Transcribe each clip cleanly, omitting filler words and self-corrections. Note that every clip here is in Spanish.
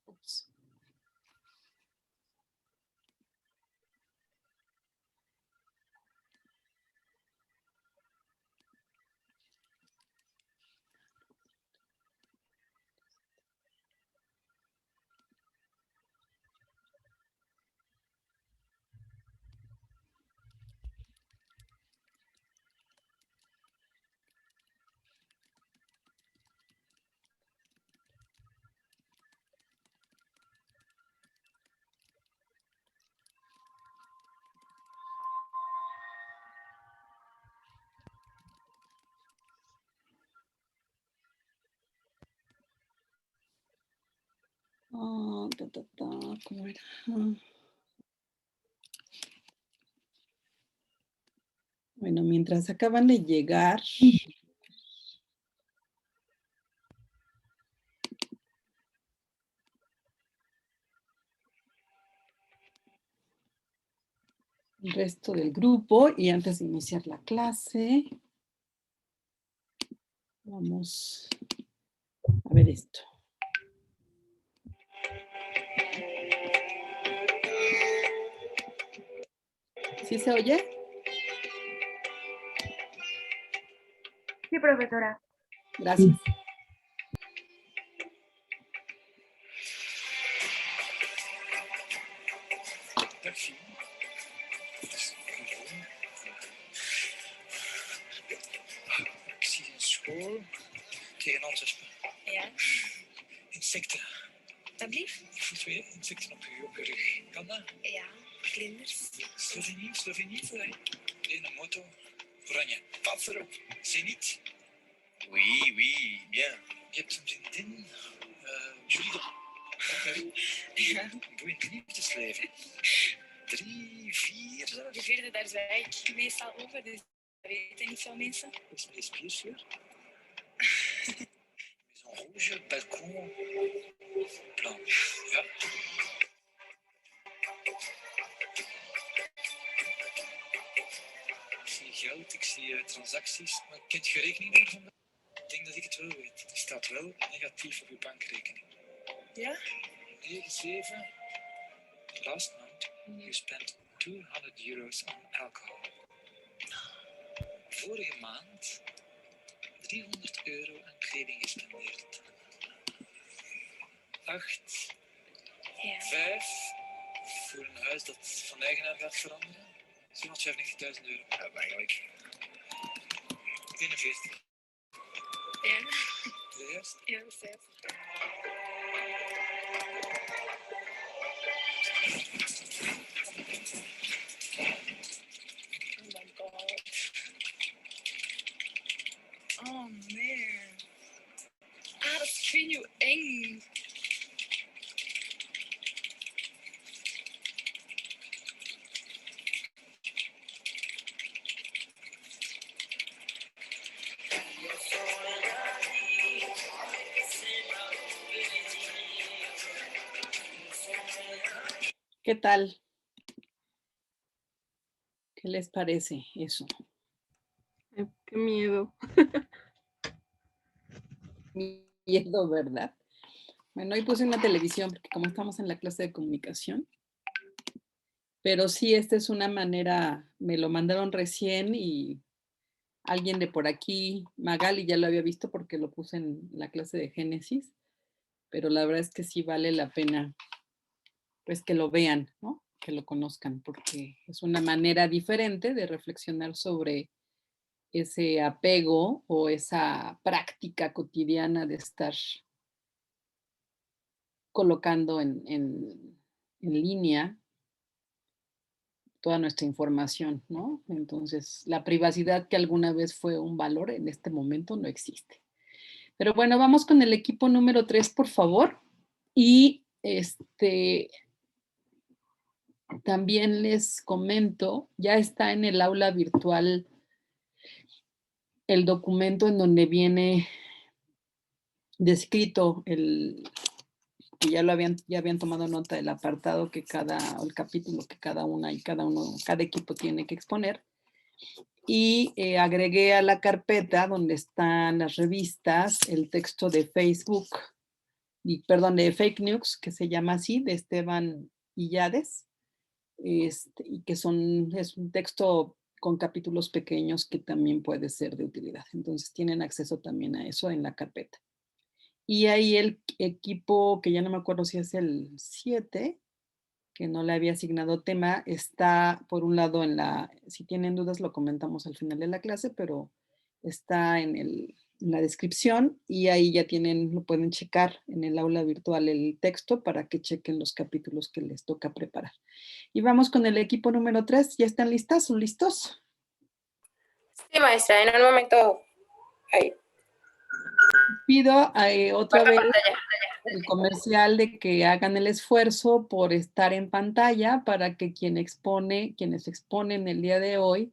Ups. ¿Cómo era? Bueno, mientras acaban de llegar. El resto del grupo, y antes de iniciar la clase, vamos a ver esto. ¿Sí se oye? Sí, profesora. Gracias. Ik zie een school tegen Antwerpen. Ja, Insecten. alsjeblieft. Ik voel twee insecten op je rug. Kan dat? Ja, vlinders. Slovenie, nee. Nee, een motto. Oranje. Pas erop. Zenit. Oui, oui, bien. Je hebt een vriendin. Julie de... Ja. Een boeiend liefdesleven. 3, 4... De vierde, daar zei ik meestal over, dus dat weten niet veel mensen. Dat is mijn spiersfleur. Maison rouge, balcon, blanche. Ja. Ik zie geld, ik zie transacties, maar kent je rekeningnummer van mij? Ik denk dat ik het wel weet. Het staat wel negatief op je bankrekening. Ja? 9, 7. Last month, you spent €200 on alcohol. Vorige maand €300 aan kleding gespendeerd. 8, Ja. 5 voor een huis dat van eigenaar gaat veranderen. €795.000. Ja, eigenlijk. 41. Ja. De eerste. Ja, dat is het. Oh my god. Oh nee. Ah, dat vind je eng. ¿Qué tal? ¿Qué les parece eso? Qué miedo. Miedo, ¿verdad? Bueno, hoy puse una televisión porque como estamos en la clase de comunicación, pero sí, esta es una manera, me lo mandaron recién y alguien de por aquí, Magali, ya lo había visto porque lo puse en la clase de Génesis, pero la verdad es que sí vale la pena, pues que lo vean, ¿no? Que lo conozcan, porque es una manera diferente de reflexionar sobre ese apego o esa práctica cotidiana de estar colocando en línea toda nuestra información, ¿no? Entonces, la privacidad que alguna vez fue un valor, en este momento no existe. Pero bueno, vamos con el equipo número 3, por favor. Y también les comento, ya está en el aula virtual el documento en donde viene descrito que ya habían tomado nota del apartado o el capítulo que cada equipo tiene que exponer. Y agregué a la carpeta donde están las revistas el texto de Facebook, de Fake News, que se llama así, de Esteban Illades, y que es un texto con capítulos pequeños que también puede ser de utilidad. Entonces tienen acceso también a eso en la carpeta. Y ahí el equipo, que ya no me acuerdo si es el 7, que no le había asignado tema, está por un lado si tienen dudas lo comentamos al final de la clase, pero está en la descripción y ahí ya lo pueden checar en el aula virtual el texto para que chequen los capítulos que les toca preparar. Y vamos con el equipo número 3, ¿ya están listas? ¿Son listos? Sí, maestra, en un momento. Ahí. Pido otra vez el comercial de que hagan el esfuerzo por estar en pantalla para que quienes exponen el día de hoy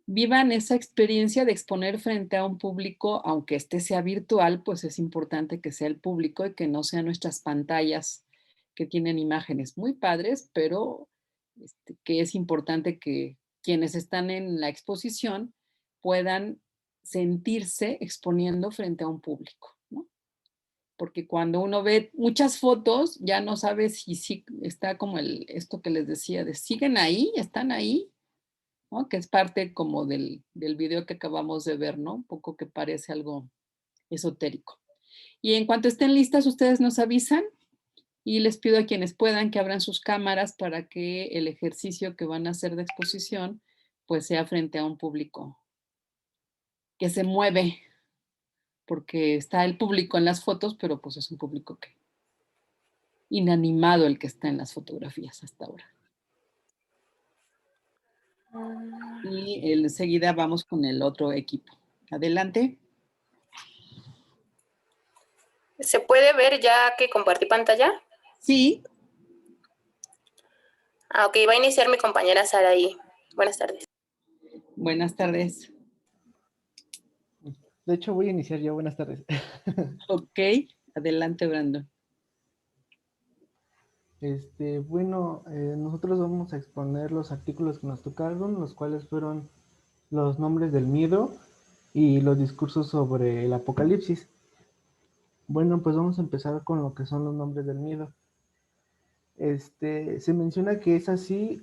vivan esa experiencia de exponer frente a un público, aunque este sea virtual, pues es importante que sea el público y que no sean nuestras pantallas que tienen imágenes muy padres, pero que es importante que quienes están en la exposición puedan sentirse exponiendo frente a un público, ¿no? Porque cuando uno ve muchas fotos, ya no sabe si está como esto que les decía, de siguen ahí, están ahí, ¿no? Que es parte como del video que acabamos de ver, ¿no? Un poco que parece algo esotérico. Y en cuanto estén listas, ustedes nos avisan y les pido a quienes puedan que abran sus cámaras para que el ejercicio que van a hacer de exposición pues sea frente a un público que se mueve, porque está el público en las fotos, pero pues es un público inanimado el que está en las fotografías hasta ahora. Y enseguida vamos con el otro equipo. Adelante. ¿Se puede ver ya que compartí pantalla? Sí. Ok, va a iniciar mi compañera Saraí. Buenas tardes. Buenas tardes. De hecho, voy a iniciar yo. Buenas tardes. Ok, adelante, Brandon. Bueno, nosotros vamos a exponer los artículos que nos tocaron, los cuales fueron los nombres del miedo y los discursos sobre el apocalipsis. Bueno, pues vamos a empezar con lo que son los nombres del miedo. Se menciona que es así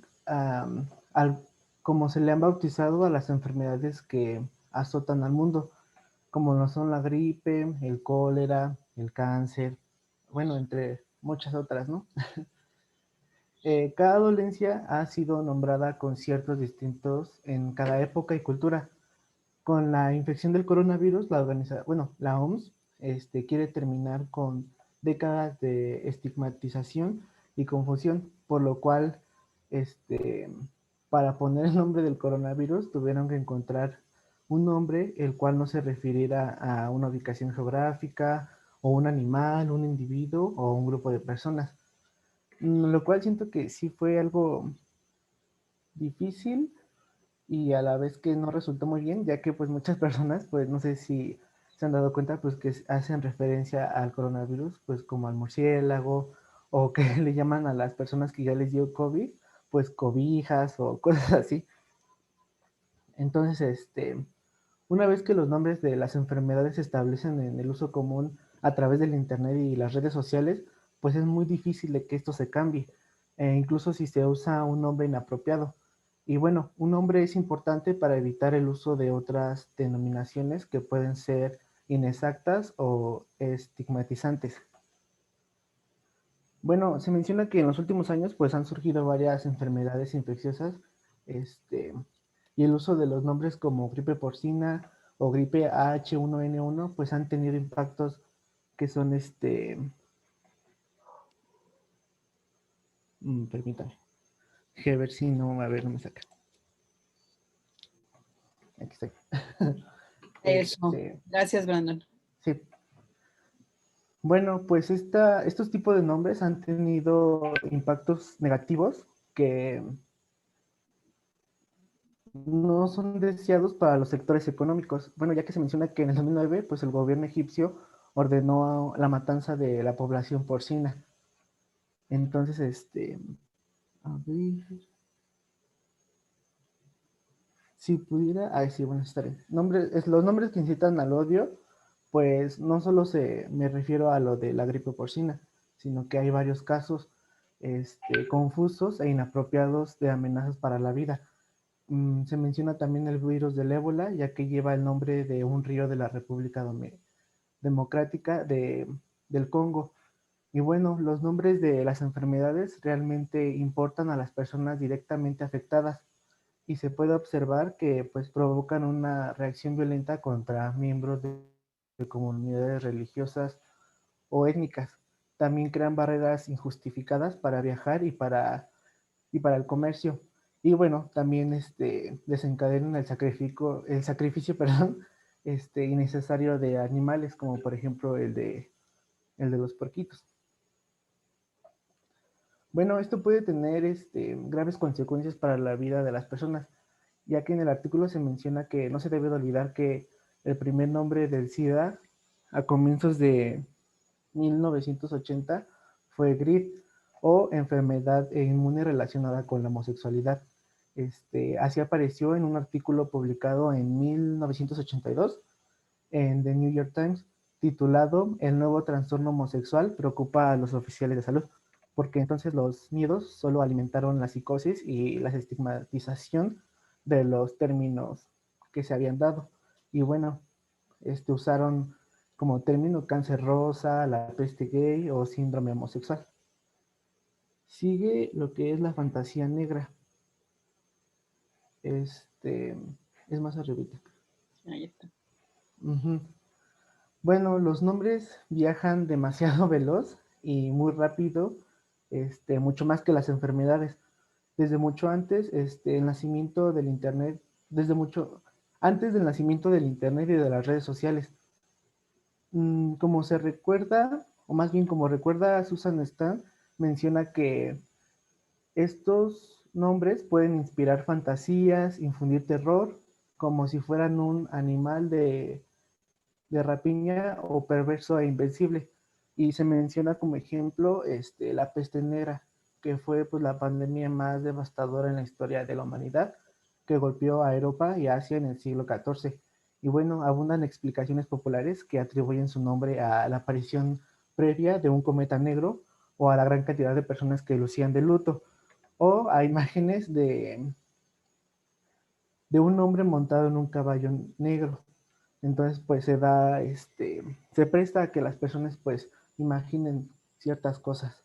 como se le han bautizado a las enfermedades que azotan al mundo, como lo son la gripe, el cólera, el cáncer, bueno, entre muchas otras, ¿no? Cada dolencia ha sido nombrada con ciertos distintos en cada época y cultura. Con la infección del coronavirus, la OMS quiere terminar con décadas de estigmatización y confusión, por lo cual, para poner el nombre del coronavirus, tuvieron que encontrar un nombre el cual no se refiriera a una ubicación geográfica, o un animal, un individuo o un grupo de personas. Lo cual siento que sí fue algo difícil y a la vez que no resultó muy bien, ya que pues muchas personas, pues no sé si se han dado cuenta, pues que hacen referencia al coronavirus, pues como al murciélago, o que le llaman a las personas que ya les dio COVID, pues cobijas o cosas así. Entonces, una vez que los nombres de las enfermedades se establecen en el uso común a través del internet y las redes sociales, pues es muy difícil de que esto se cambie, incluso si se usa un nombre inapropiado. Y bueno, un nombre es importante para evitar el uso de otras denominaciones que pueden ser inexactas o estigmatizantes. Bueno, se menciona que en los últimos años pues han surgido varias enfermedades infecciosas, y el uso de los nombres como gripe porcina o gripe H1N1 pues han tenido impactos que son permítame, a ver si no, a ver, no me saca. Aquí estoy. Eso. Gracias, Brandon. Sí. Bueno, pues estos tipos de nombres han tenido impactos negativos que no son deseados para los sectores económicos. Bueno, ya que se menciona que en el 2009, pues el gobierno egipcio ordenó la matanza de la población porcina. Entonces, a ver, si pudiera, sí, bueno, estaré. Los nombres que incitan al odio, pues no solo me refiero a lo de la gripe porcina, sino que hay varios casos confusos e inapropiados de amenazas para la vida. Se menciona también el virus del ébola, ya que lleva el nombre de un río de la República Democrática del Congo. Y bueno, los nombres de las enfermedades realmente importan a las personas directamente afectadas y se puede observar que pues provocan una reacción violenta contra miembros de comunidades religiosas o étnicas. También crean barreras injustificadas para viajar y para el comercio. Y bueno, también desencadenan el sacrificio, perdón, innecesario de animales, como por ejemplo el de los puerquitos. Bueno, esto puede tener graves consecuencias para la vida de las personas, ya que en el artículo se menciona que no se debe de olvidar que el primer nombre del SIDA a comienzos de 1980 fue GRID, o enfermedad inmune relacionada con la homosexualidad. Así apareció en un artículo publicado en 1982 en The New York Times, titulado "El nuevo trastorno homosexual preocupa a los oficiales de salud", porque entonces los miedos solo alimentaron la psicosis y la estigmatización de los términos que se habían dado. Y bueno, usaron como término cáncer rosa, la peste gay o síndrome homosexual. Sigue lo que es la fantasía negra. Es más arribita. Ahí está. Uh-huh. Bueno, los nombres viajan demasiado veloz y muy rápido, mucho más que las enfermedades. Desde mucho antes, el nacimiento del Internet, desde mucho antes del nacimiento del Internet y de las redes sociales. Como se recuerda, o más bien como recuerda Susan Stan, menciona que estos nombres pueden inspirar fantasías, infundir terror, como si fueran un animal de rapiña o perverso e invencible. Y se menciona como ejemplo la peste negra, que fue pues, la pandemia más devastadora en la historia de la humanidad, que golpeó a Europa y Asia en el siglo XIV. Y bueno, abundan explicaciones populares que atribuyen su nombre a la aparición previa de un cometa negro o a la gran cantidad de personas que lucían de luto, o a imágenes de un hombre montado en un caballo negro. Entonces, pues se presta a que las personas pues imaginen ciertas cosas.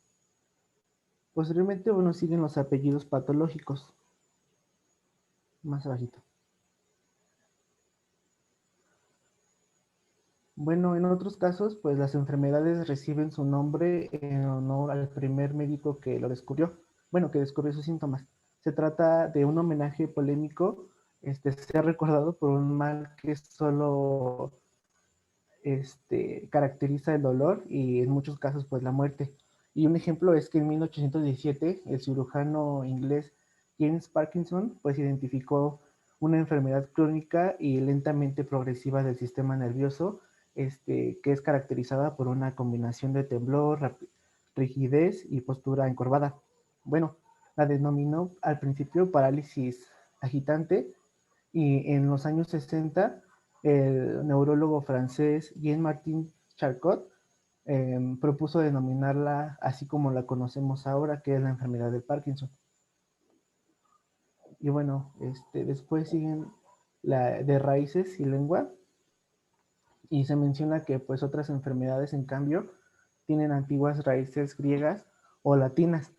Posteriormente, bueno, siguen los apellidos patológicos. Más abajito. Bueno, en otros casos, pues las enfermedades reciben su nombre en honor al primer médico que lo descubrió. Bueno, que descubrió sus síntomas. Se trata de un homenaje polémico, se ha recordado por un mal que solo caracteriza el dolor y en muchos casos pues la muerte. Y un ejemplo es que en 1817 el cirujano inglés James Parkinson pues identificó una enfermedad crónica y lentamente progresiva del sistema nervioso, que es caracterizada por una combinación de temblor, rigidez y postura encorvada. Bueno, la denominó al principio parálisis agitante y en los años 60 el neurólogo francés Jean-Martin Charcot propuso denominarla así como la conocemos ahora, que es la enfermedad de Parkinson. Y bueno, después siguen la de raíces y lengua, y se menciona que pues otras enfermedades en cambio tienen antiguas raíces griegas o latinas.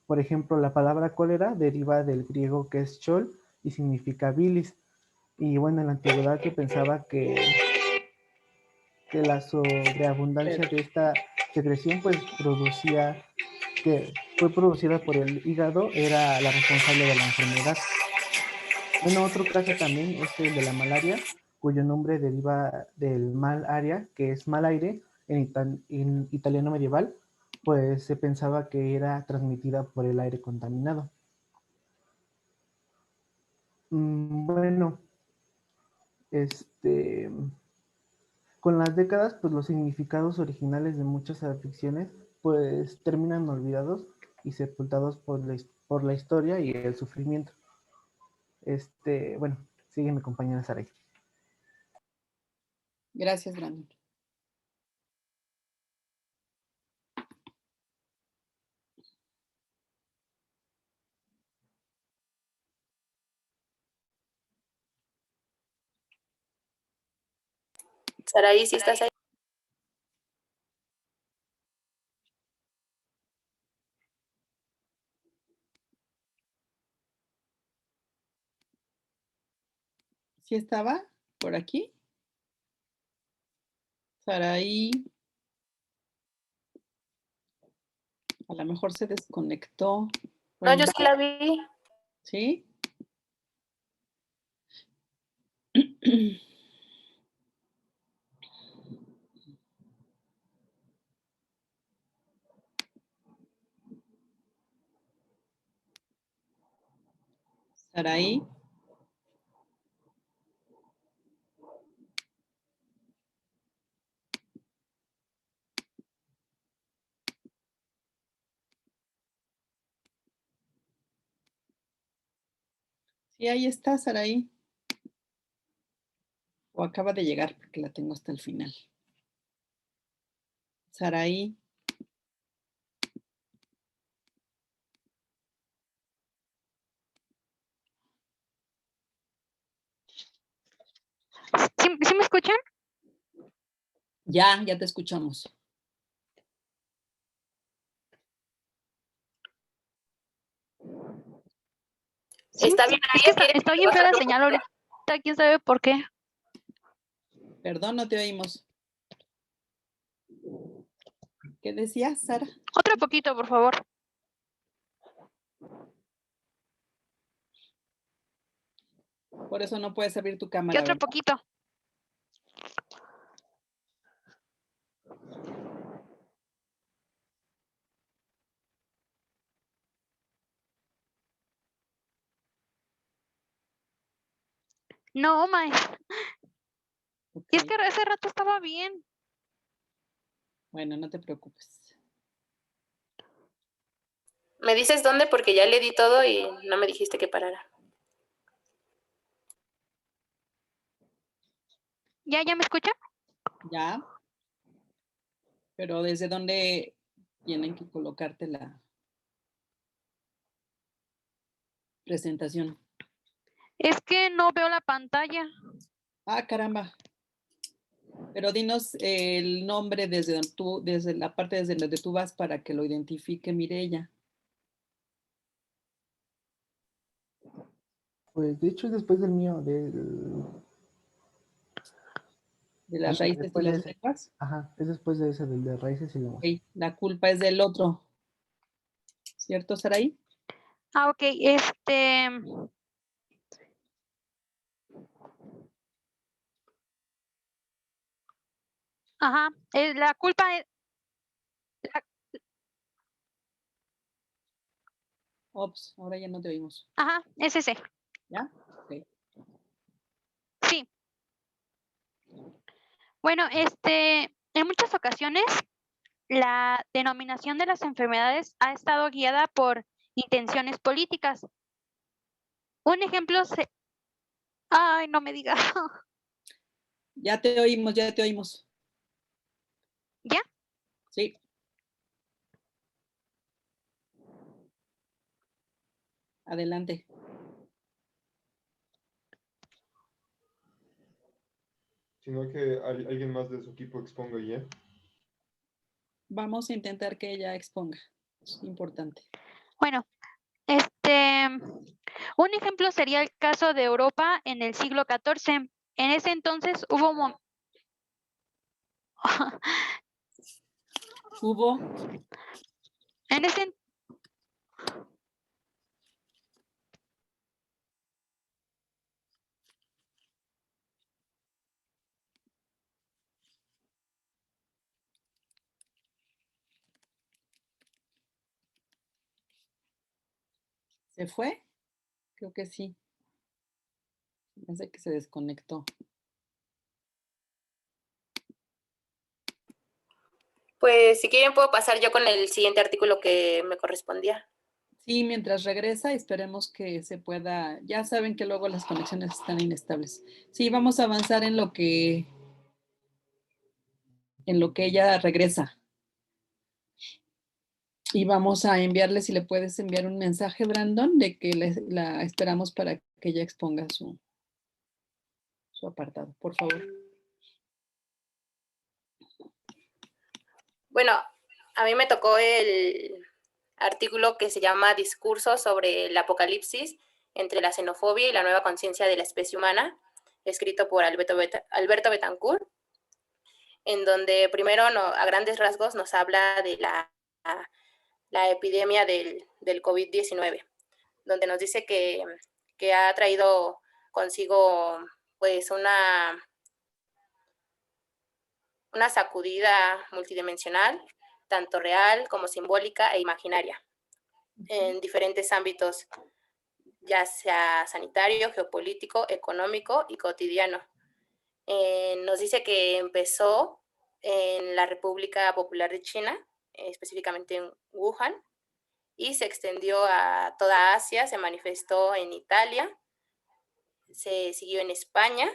Por ejemplo, la palabra cólera deriva del griego que es chol y significa bilis. Y bueno, en la antigüedad se pensaba que la sobreabundancia de esta secreción pues que fue producida por el hígado, era la responsable de la enfermedad. Bueno, otro caso también es el de la malaria, cuyo nombre deriva del mal aria, que es mal aire en italiano medieval, pues se pensaba que era transmitida por el aire contaminado. Bueno, este, con las décadas, pues los significados originales de muchas aflicciones, pues terminan olvidados y sepultados por la historia y el sufrimiento. Bueno, sigue mi compañera Saray. Gracias, Brandon. Saraí, si estás ahí. ¿Sí estaba por aquí? Saraí. A lo mejor se desconectó. No, yo sí la vi. ¿Sí? Saraí. Sí, ahí está, Saraí. O acaba de llegar porque la tengo hasta el final. Saraí. ¿Sí me escuchan? Ya te escuchamos. Sí, Está bien, es que ¿quiere está bien fea la señal ahorita, quién sabe por qué. Perdón, no te oímos. ¿Qué decías, Sara? Otro poquito, por favor. Por eso no puedes abrir tu ¿Qué cámara, otro ¿verdad? poquito? No, Mae. Y es Ok. que ese rato estaba bien. Bueno, no te preocupes. ¿Me dices dónde? Porque ya le di todo y no me dijiste que parara. ¿Ya me escucha? Ya. Pero ¿desde dónde tienen que colocarte la presentación? Es que no veo la pantalla. Ah, caramba. Pero dinos el nombre desde la parte desde donde tú vas para que lo identifique Mireya. Pues de hecho es después del mío, De las raíces y después de las ese. lenguas. Ajá, es después de ese, del de raíces y lenguas. Ok, la culpa es del otro. ¿Cierto, Saraí? Ah, ok, ajá, la culpa es, Ops, ahora ya no te oímos. ajá, es ese, ¿Ya? Ok. sí. Bueno, en muchas ocasiones la denominación de las enfermedades ha estado guiada por intenciones políticas. Un ejemplo ay, no me diga. Ya te oímos, ya te oímos. ¿Ya? Sí. Adelante. Sino que alguien más de su equipo exponga ya. Vamos a intentar que ella exponga. Es importante. Bueno, un ejemplo sería el caso de Europa en el siglo XIV. En ese entonces Hubo. en ese ¿Se fue? Creo que sí. Me hace que se desconectó. Pues si quieren puedo pasar yo con el siguiente artículo que me correspondía. Sí, mientras regresa, esperemos que se pueda. Ya saben que luego las conexiones están inestables. Sí, vamos a avanzar en lo que ella regresa. Y vamos a enviarle, si le puedes enviar un mensaje, Brandon, de que la esperamos para que ella exponga su apartado, por favor. Bueno, a mí me tocó el artículo que se llama Discurso sobre el apocalipsis entre la xenofobia y la nueva conciencia de la especie humana, escrito por Alberto Betancourt, en donde primero a grandes rasgos nos habla de la epidemia del COVID-19, donde nos dice que ha traído consigo pues una sacudida multidimensional, tanto real como simbólica e imaginaria, en diferentes ámbitos, ya sea sanitario, geopolítico, económico y cotidiano. Nos dice que empezó en la República Popular de China, específicamente en Wuhan, y se extendió a toda Asia, se manifestó en Italia, se siguió en España,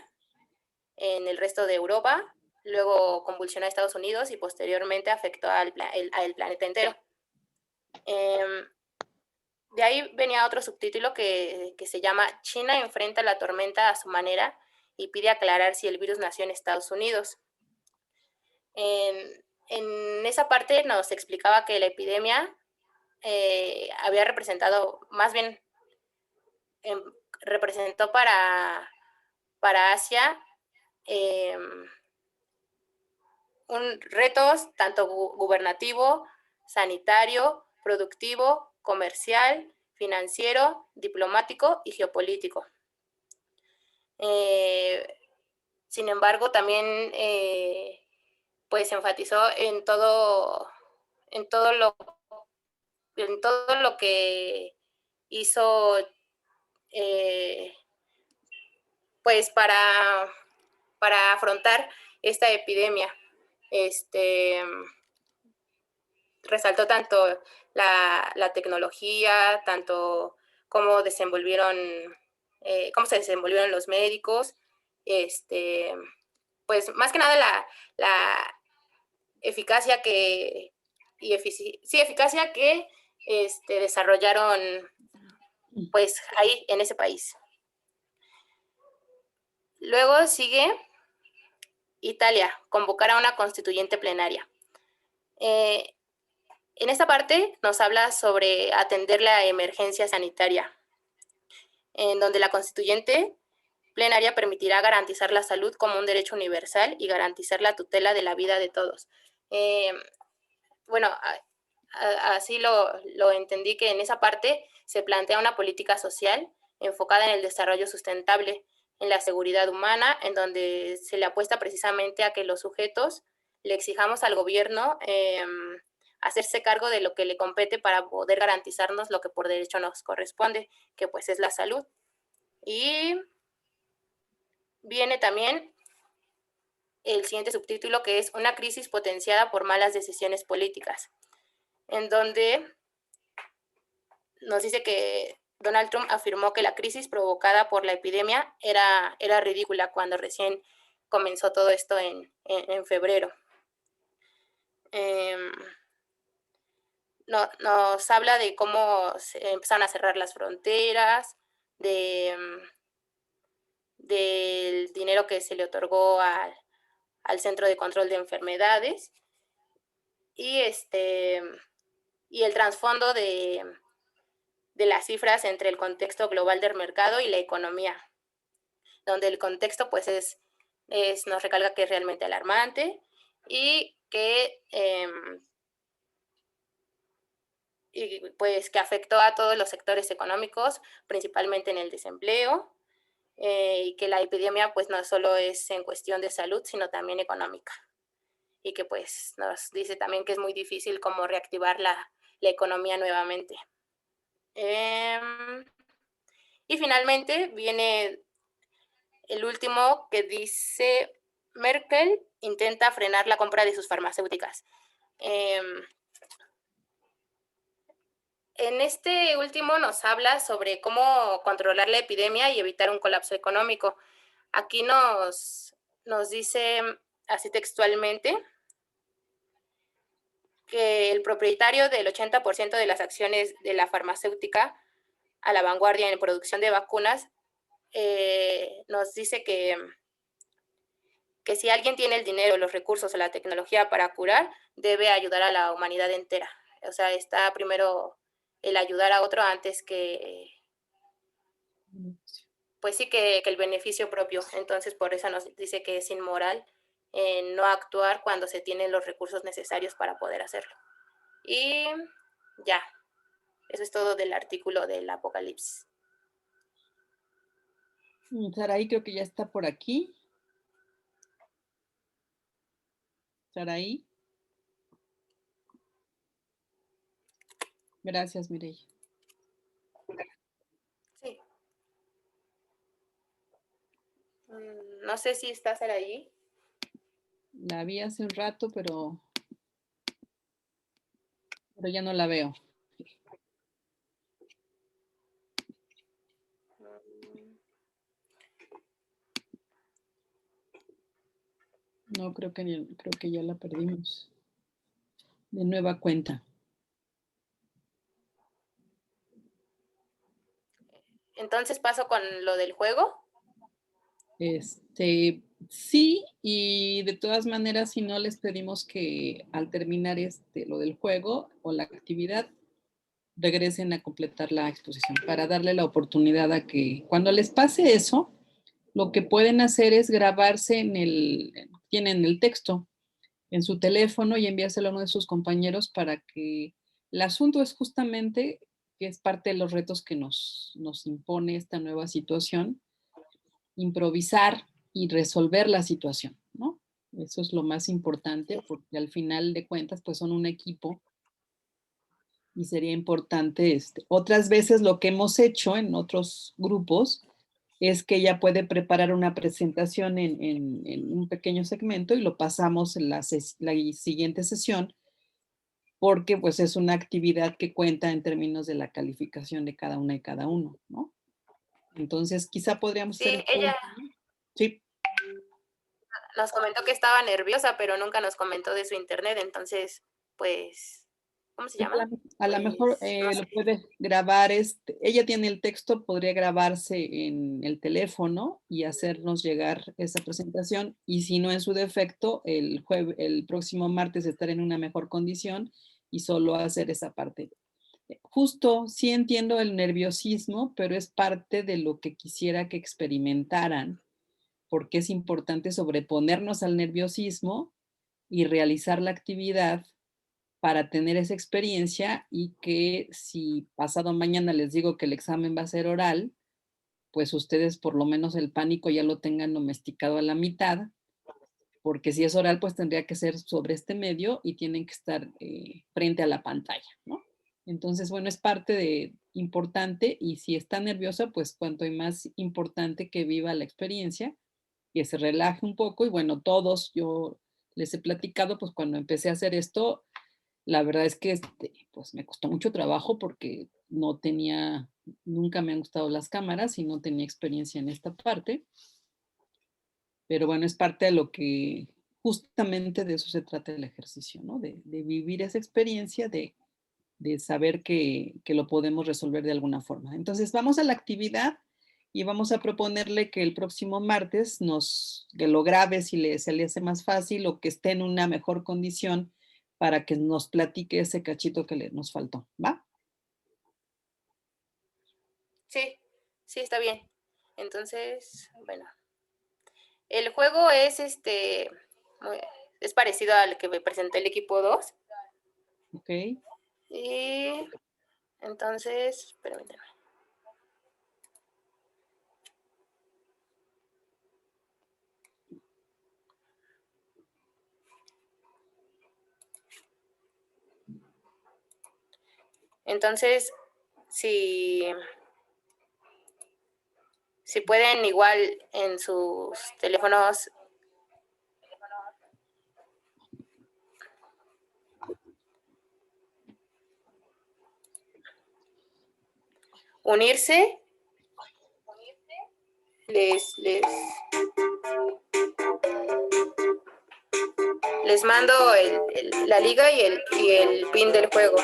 en el resto de Europa, luego convulsionó a Estados Unidos y posteriormente afectó al planeta entero. De ahí venía otro subtítulo que se llama China enfrenta la tormenta a su manera y pide aclarar si el virus nació en Estados Unidos. En esa parte nos explicaba que la epidemia había representado, más bien representó para Asia retos tanto gubernativo, sanitario, productivo, comercial, financiero, diplomático y geopolítico. Sin embargo, también pues enfatizó en todo lo que hizo pues para afrontar esta epidemia. Resaltó tanto la tecnología, tanto cómo se desenvolvieron los médicos, pues más que nada la eficacia que desarrollaron pues ahí en ese país. Luego sigue Italia, convocar a una constituyente plenaria. En esta parte nos habla sobre atender la emergencia sanitaria, en donde la constituyente plenaria permitirá garantizar la salud como un derecho universal y garantizar la tutela de la vida de todos. Bueno, así lo entendí, que en esa parte se plantea una política social enfocada en el desarrollo sustentable, en la seguridad humana, en donde se le apuesta precisamente a que los sujetos le exijamos al gobierno hacerse cargo de lo que le compete para poder garantizarnos lo que por derecho nos corresponde, que pues es la salud. Y viene también el siguiente subtítulo, que es una crisis potenciada por malas decisiones políticas, en donde nos dice que Donald Trump afirmó que la crisis provocada por la epidemia era ridícula cuando recién comenzó todo esto en febrero. Nos habla de cómo se empezaron a cerrar las fronteras, del dinero que se le otorgó al Centro de Control de Enfermedades y el trasfondo de las cifras entre el contexto global del mercado y la economía, donde el contexto pues nos recalca que es realmente alarmante y que pues que afectó a todos los sectores económicos, principalmente en el desempleo, y que la epidemia pues no solo es en cuestión de salud, sino también económica, y que pues nos dice también que es muy difícil como reactivar la economía nuevamente. Y finalmente viene el último que dice: Merkel intenta frenar la compra de sus farmacéuticas. En este último nos habla sobre cómo controlar la epidemia y evitar un colapso económico. Aquí nos dice así textualmente que el propietario del 80% de las acciones de la farmacéutica a la vanguardia en producción de vacunas nos dice que si alguien tiene el dinero, los recursos o la tecnología para curar, debe ayudar a la humanidad entera. O sea, está primero el ayudar a otro antes que, pues sí, que el beneficio propio. Entonces, por eso nos dice que es inmoral no actuar cuando se tienen los recursos necesarios para poder hacerlo. Y ya, eso es todo del artículo del Apocalipsis. Saraí creo que ya está por aquí. Saraí. Gracias, Mireya. Sí. No sé si está Saraí. La vi hace un rato, pero ya no la veo. No, creo que ya la perdimos. De nueva cuenta. Entonces paso con lo del juego. Sí, y de todas maneras, si no, les pedimos que al terminar lo del juego o la actividad, regresen a completar la exposición para darle la oportunidad a que cuando les pase eso, lo que pueden hacer es grabarse tienen el texto en su teléfono y enviárselo a uno de sus compañeros para que el asunto es justamente que es parte de los retos que nos impone esta nueva situación, improvisar y resolver la situación, ¿no? Eso es lo más importante porque al final de cuentas pues son un equipo y sería importante, otras veces lo que hemos hecho en otros grupos es que ella puede preparar una presentación en un pequeño segmento y lo pasamos en la siguiente sesión porque pues es una actividad que cuenta en términos de la calificación de cada una y cada uno, ¿no? Entonces quizá podríamos hacer... Sí, ella sí. Nos comentó que estaba nerviosa, pero nunca nos comentó de su internet, entonces, pues, ¿cómo se llama? A lo mejor No sé. lo puede grabar, ella tiene el texto, podría grabarse en el teléfono y hacernos llegar esa presentación, y si no, en su defecto, el próximo martes estar en una mejor condición y solo hacer esa parte. Justo, sí entiendo el nerviosismo, pero es parte de lo que quisiera que experimentaran, porque es importante sobreponernos al nerviosismo y realizar la actividad para tener esa experiencia, y que si pasado mañana les digo que el examen va a ser oral, pues ustedes por lo menos el pánico ya lo tengan domesticado a la mitad, porque si es oral, pues tendría que ser sobre este medio y tienen que estar frente a la pantalla, ¿no? Entonces, bueno, es parte de importante, y si está nerviosa, pues cuanto más importante que viva la experiencia, que se relaje un poco. Y bueno, todos, yo les he platicado, pues cuando empecé a hacer esto, la verdad es que pues me costó mucho trabajo porque nunca me han gustado las cámaras y no tenía experiencia en esta parte. Pero bueno, es parte de lo que justamente de eso se trata el ejercicio, ¿no? De vivir esa experiencia, de saber que lo podemos resolver de alguna forma. Entonces, vamos a la actividad y vamos a proponerle que el próximo martes que lo grabe si se le hace más fácil, o que esté en una mejor condición para que nos platique ese cachito que nos faltó, ¿va? Sí, está bien. Entonces, bueno. El juego es es parecido al que me presenté el equipo 2. Ok. Y entonces, permítanme. Entonces, si pueden igual en sus teléfonos unirse, les mando la liga y el pin del juego.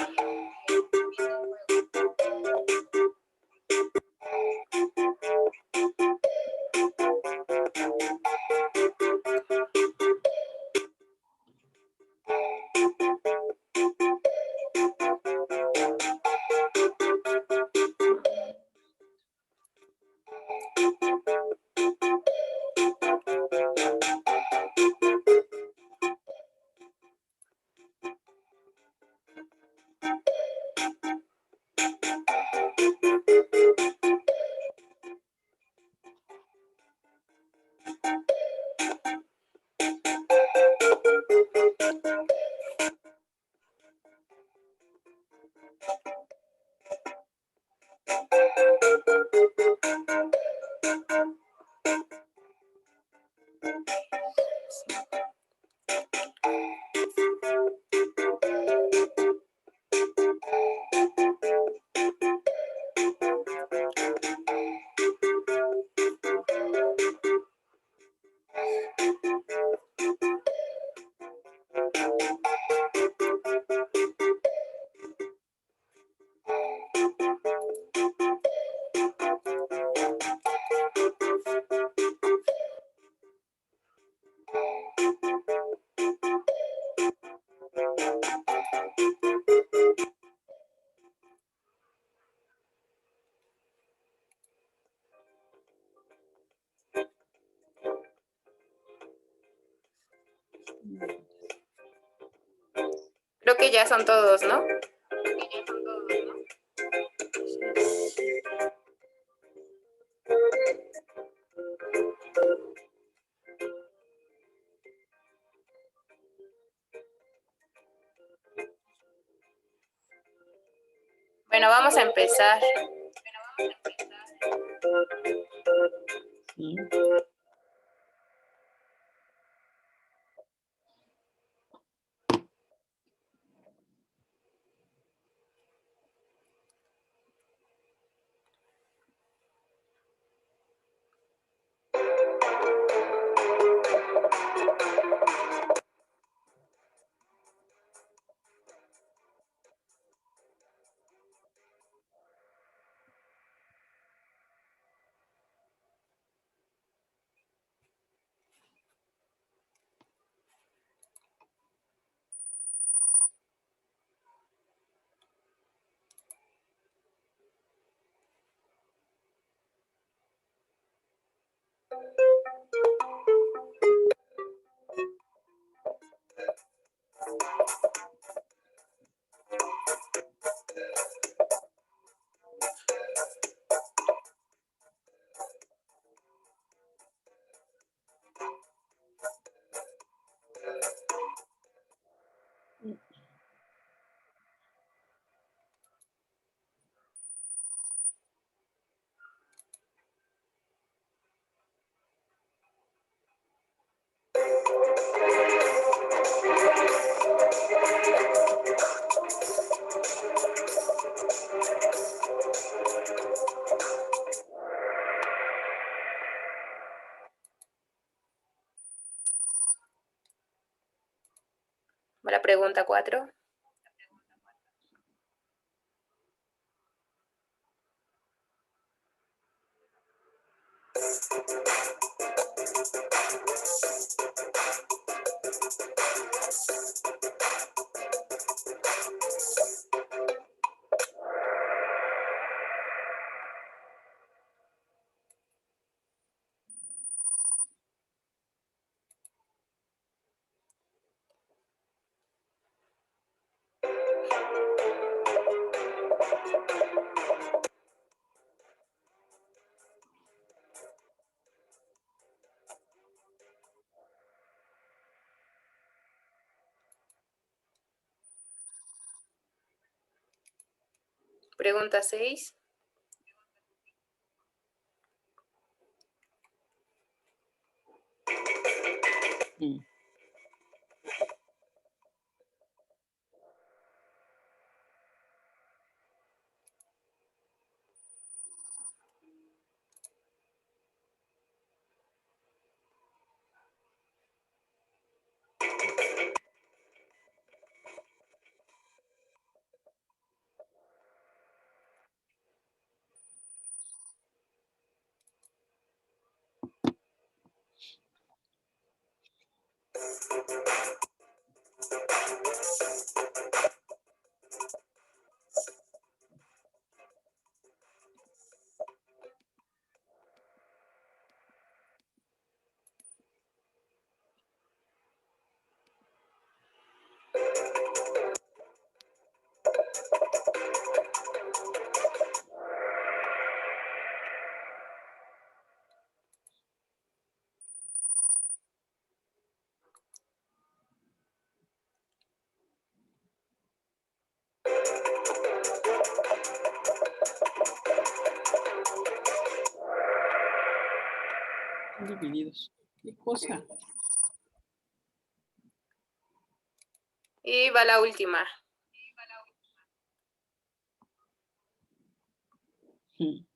Creo que ya son todos, ¿no? Bueno, vamos a empezar. Sí. La pregunta 4. Pregunta 6. Mm. Divididos. ¿Qué cosa? Y va la última. Mm.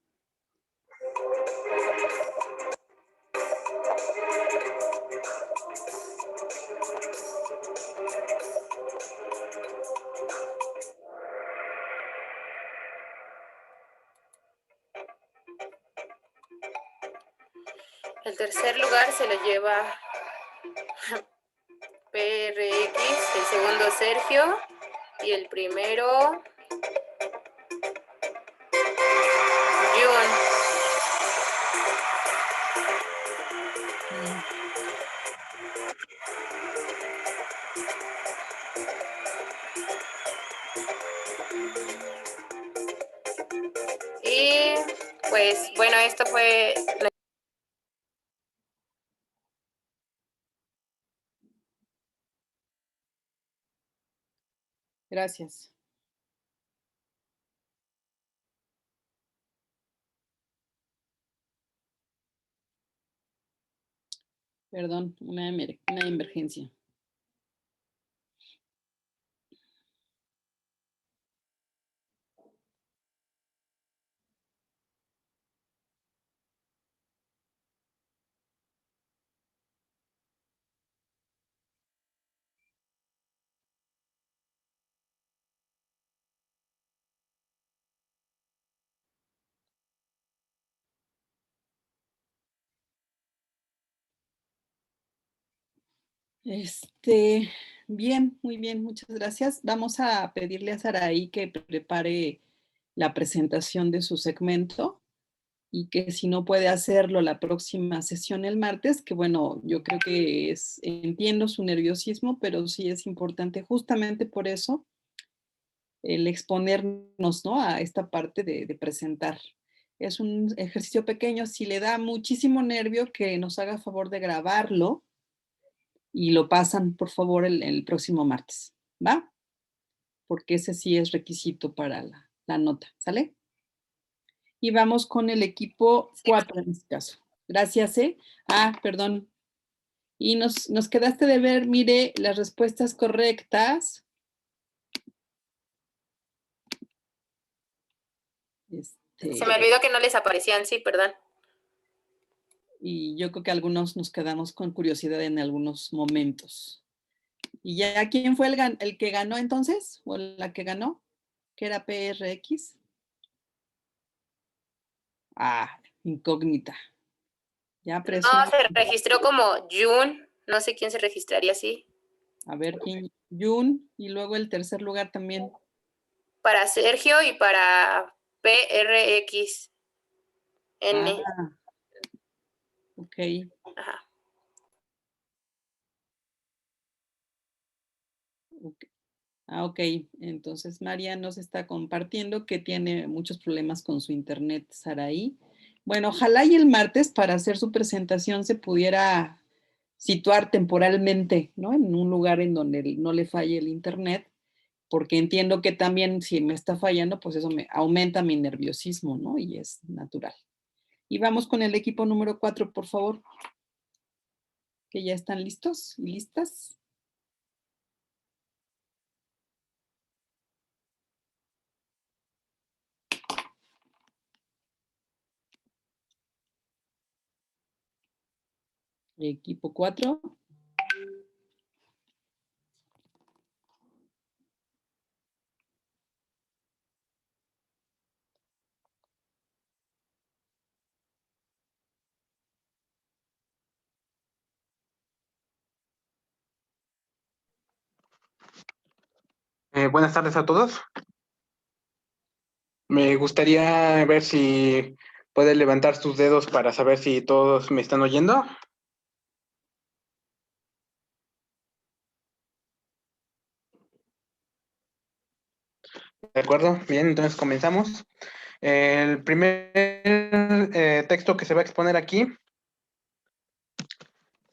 El tercer lugar se lo lleva PRX, el segundo Sergio y el primero Jun. Mm. Y pues bueno, esto fue... Gracias. Perdón, una emergencia. Bien, muy bien, muchas gracias. Vamos a pedirle a Saraí que prepare la presentación de su segmento y que si no puede hacerlo la próxima sesión el martes, que bueno, yo creo que entiendo su nerviosismo, pero sí es importante justamente por eso el exponernos, ¿no? A esta parte de presentar. Es un ejercicio pequeño, si le da muchísimo nervio, que nos haga favor de grabarlo y lo pasan, por favor, el próximo martes, ¿va? Porque ese sí es requisito para la nota, ¿sale? Y vamos con el equipo 4 en este caso. Gracias, ¿eh? Perdón. Y nos quedaste de ver, mire, las respuestas correctas. Se me olvidó que no les aparecían, sí, perdón. Y yo creo que algunos nos quedamos con curiosidad en algunos momentos. ¿Y ya quién fue el que ganó entonces? ¿O la que ganó? ¿Que era PRX? Incógnita. Ya No, presumo. se registró como Jun. No sé quién se registraría así. A ver, ¿quién? Jun. Y luego el tercer lugar también. Para Sergio y para PRX. N. Ok. Ajá. Ok. Entonces María nos está compartiendo que tiene muchos problemas con su internet, Saraí. Bueno, ojalá y el martes para hacer su presentación se pudiera situar temporalmente, ¿no? En un lugar en donde no le falle el internet, porque entiendo que también si me está fallando, pues eso me aumenta mi nerviosismo, ¿no? Y es natural. Y vamos con el equipo número 4, por favor. Que ya están listos y listas. Equipo 4. Buenas tardes a todos. Me gustaría ver si pueden levantar sus dedos para saber si todos me están oyendo. De acuerdo, bien, entonces comenzamos. El primer texto que se va a exponer aquí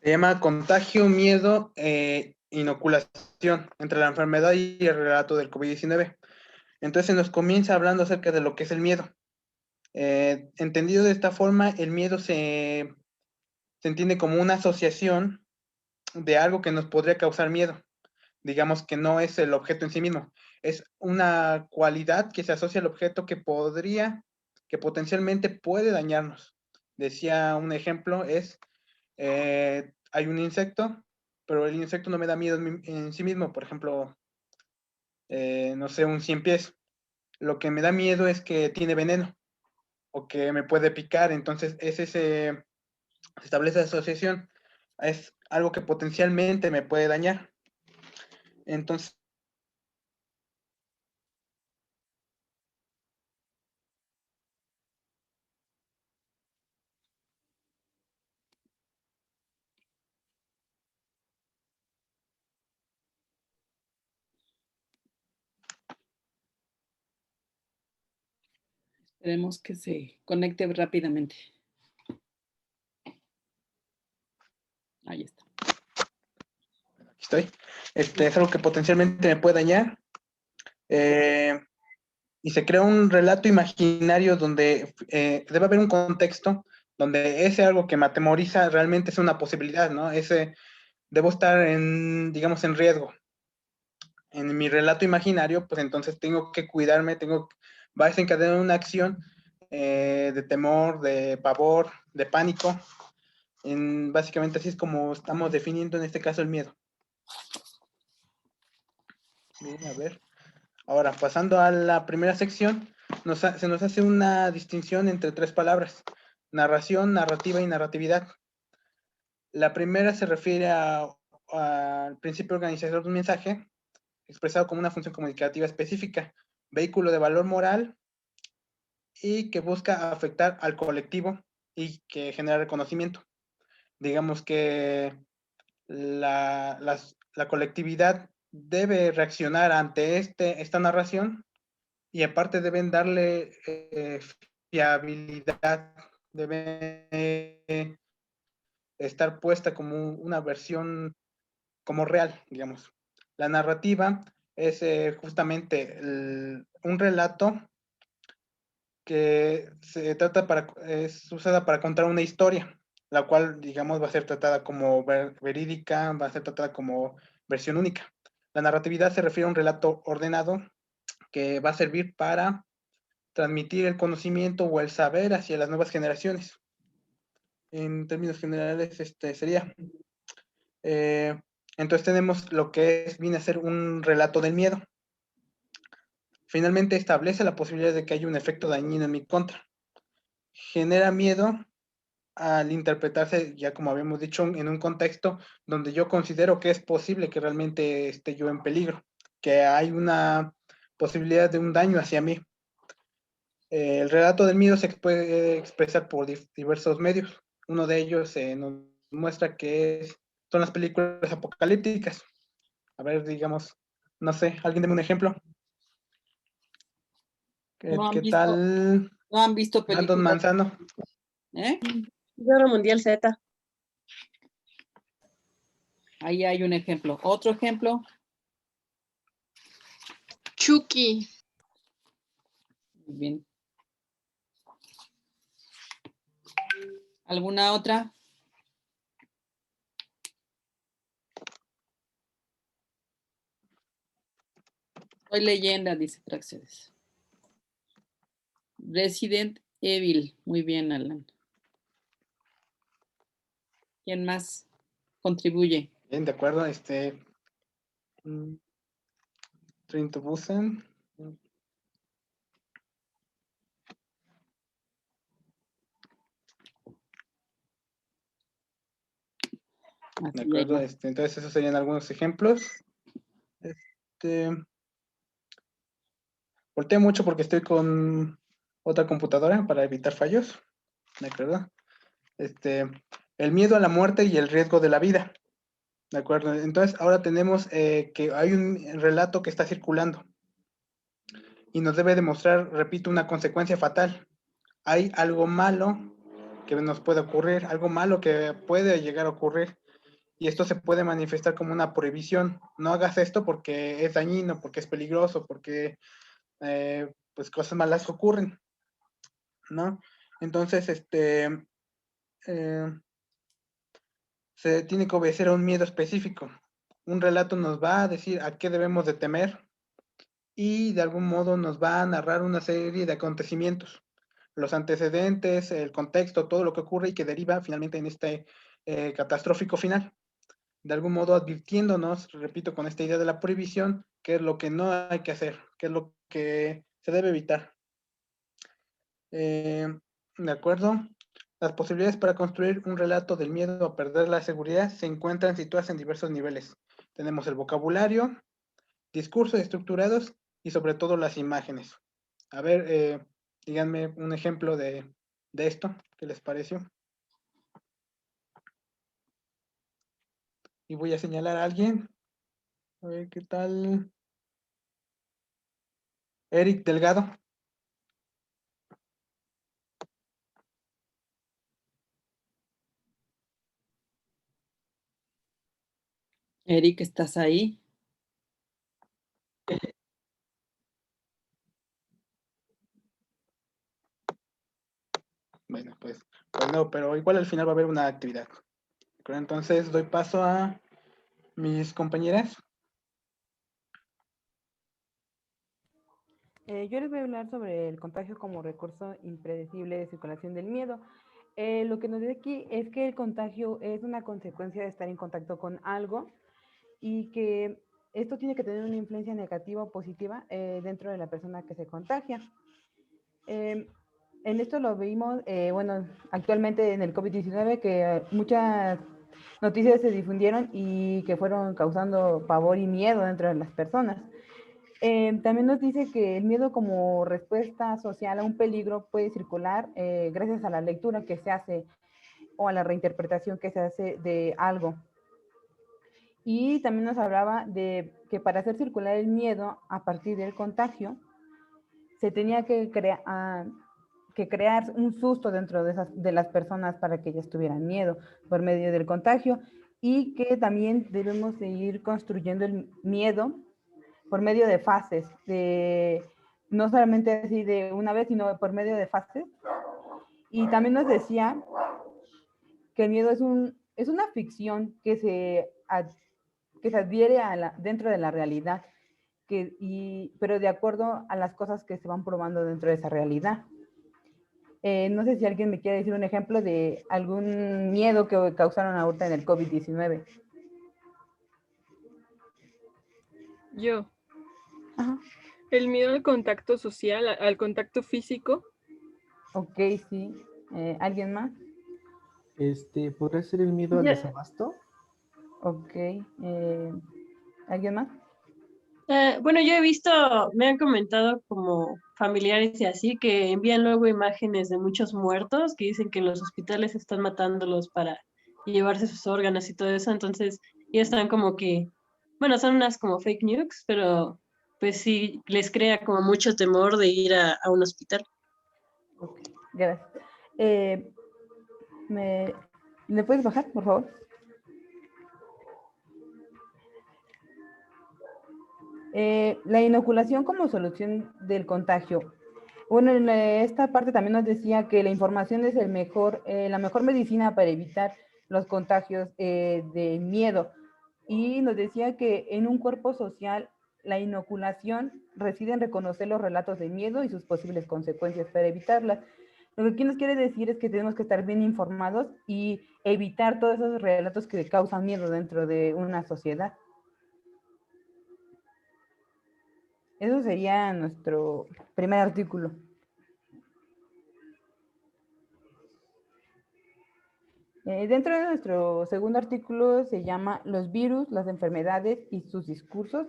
se llama Contagio, Miedo, Inoculación entre la enfermedad y el relato del COVID-19. Entonces se nos comienza hablando acerca de lo que es el miedo. Entendido de esta forma, el miedo se entiende como una asociación de algo que nos podría causar miedo. Digamos que no es el objeto en sí mismo, es una cualidad que se asocia al objeto que potencialmente puede dañarnos. Decía un ejemplo es, hay un insecto, pero el insecto no me da miedo en sí mismo, por ejemplo, no sé, un 100 pies. Lo que me da miedo es que tiene veneno o que me puede picar, entonces se establece asociación, es algo que potencialmente me puede dañar. Entonces, Esperemos que se conecte rápidamente. Ahí está. Aquí estoy. Es algo que potencialmente me puede dañar. Y se crea un relato imaginario donde debe haber un contexto donde ese algo que me atemoriza realmente es una posibilidad, ¿no? Debo estar digamos, en riesgo. En mi relato imaginario, pues entonces tengo que cuidarme, va a desencadenar una acción de temor, de pavor, de pánico. Básicamente así es como estamos definiendo en este caso el miedo. Bien, a ver. Ahora, pasando a la primera sección, se nos hace una distinción entre 3 palabras: narración, narrativa y narratividad. La primera se refiere al principio organizador de un mensaje, expresado como una función comunicativa específica, vehículo de valor moral y que busca afectar al colectivo y que genera reconocimiento. Digamos que la colectividad debe reaccionar ante esta narración y aparte deben darle fiabilidad, debe estar puesta como una versión como real, digamos. La narrativa es justamente un relato que es usada para contar una historia, la cual, digamos, va a ser tratada como verídica, va a ser tratada como versión única. La narratividad se refiere a un relato ordenado que va a servir para transmitir el conocimiento o el saber hacia las nuevas generaciones. En términos generales, sería. Entonces tenemos lo que viene a ser un relato del miedo. Finalmente establece la posibilidad de que haya un efecto dañino en mi contra. Genera miedo al interpretarse, ya como habíamos dicho, en un contexto donde yo considero que es posible que realmente esté yo en peligro, que hay una posibilidad de un daño hacia mí. El relato del miedo se puede expresar por diversos medios. Uno de ellos nos muestra que son las películas apocalípticas. A ver, digamos, no sé, alguien deme un ejemplo. ¿Qué tal? No han visto películas. Brandon Manzano. Guerra Mundial Z. Ahí hay un ejemplo. Otro ejemplo. Chucky. Muy bien. ¿Alguna otra? Soy leyenda, dice Praxedes. Resident Evil. Muy bien, Alan. ¿Quién más contribuye? Bien, de acuerdo. Train to Busan. De acuerdo, entonces esos serían algunos ejemplos. Volteo mucho porque estoy con otra computadora para evitar fallos. De acuerdo. El miedo a la muerte y el riesgo de la vida. De acuerdo. Entonces ahora tenemos que hay un relato que está circulando y nos debe demostrar, repito, una consecuencia fatal. Hay algo malo que nos puede ocurrir, algo malo que puede llegar a ocurrir. Y esto se puede manifestar como una prohibición. No hagas esto porque es dañino, porque es peligroso, porque pues cosas malas ocurren, ¿no? Entonces, se tiene que obedecer a un miedo específico. Un relato nos va a decir a qué debemos de temer y de algún modo nos va a narrar una serie de acontecimientos. Los antecedentes, el contexto, todo lo que ocurre y que deriva finalmente en este catastrófico final. De algún modo advirtiéndonos, repito, con esta idea de la prohibición, qué es lo que no hay que hacer, qué es lo que se debe evitar. De acuerdo. Las posibilidades para construir un relato del miedo a perder la seguridad se encuentran situadas en diversos niveles. Tenemos el vocabulario, discursos estructurados y sobre todo las imágenes. A ver, díganme un ejemplo de esto, ¿qué les pareció? Y voy a señalar a alguien. A ver, ¿qué tal? Eric Delgado. Eric, ¿estás ahí? Bueno, pues no, pero igual al final va a haber una actividad. Entonces doy paso a mis compañeras. Yo les voy a hablar sobre el contagio como recurso impredecible de circulación del miedo. Lo que nos dice aquí es que el contagio es una consecuencia de estar en contacto con algo y que esto tiene que tener una influencia negativa o positiva dentro de la persona que se contagia. En esto lo vimos, bueno, actualmente en el COVID-19, que muchas noticias se difundieron y que fueron causando pavor y miedo dentro de las personas. También nos dice que el miedo como respuesta social a un peligro puede circular gracias a la lectura que se hace o a la reinterpretación que se hace de algo. Y también nos hablaba de que para hacer circular el miedo a partir del contagio, se tenía que crear un susto dentro de las personas para que ellas tuvieran miedo por medio del contagio y que también debemos de ir construyendo el miedo por medio de fases, no solamente así de una vez, sino por medio de fases. Y también nos decía que el miedo es una ficción que se adhiere dentro de la realidad, pero de acuerdo a las cosas que se van probando dentro de esa realidad. No sé si alguien me quiere decir un ejemplo de algún miedo que causaron ahorita en el COVID-19. Yo. Ajá. El miedo al contacto social, al contacto físico. Ok, sí. ¿Alguien más? ¿Podría ser el miedo al desabasto? Ok. ¿Alguien más? Bueno, yo he visto, me han comentado como familiares y así, que envían luego imágenes de muchos muertos que dicen que en los hospitales están matándolos para llevarse sus órganos y todo eso, entonces ya están como que, bueno, son unas como fake news, pero pues sí les crea como mucho temor de ir a un hospital. Ok, gracias. ¿Le puedes bajar, por favor? La inoculación como solución del contagio. Bueno, en esta parte también nos decía que la información es la mejor medicina para evitar los contagios de miedo. Y nos decía que en un cuerpo social la inoculación reside en reconocer los relatos de miedo y sus posibles consecuencias para evitarlas. Lo que aquí nos quiere decir es que tenemos que estar bien informados y evitar todos esos relatos que causan miedo dentro de una sociedad. Eso sería nuestro primer artículo. Dentro de nuestro segundo artículo se llama Los virus, las enfermedades y sus discursos,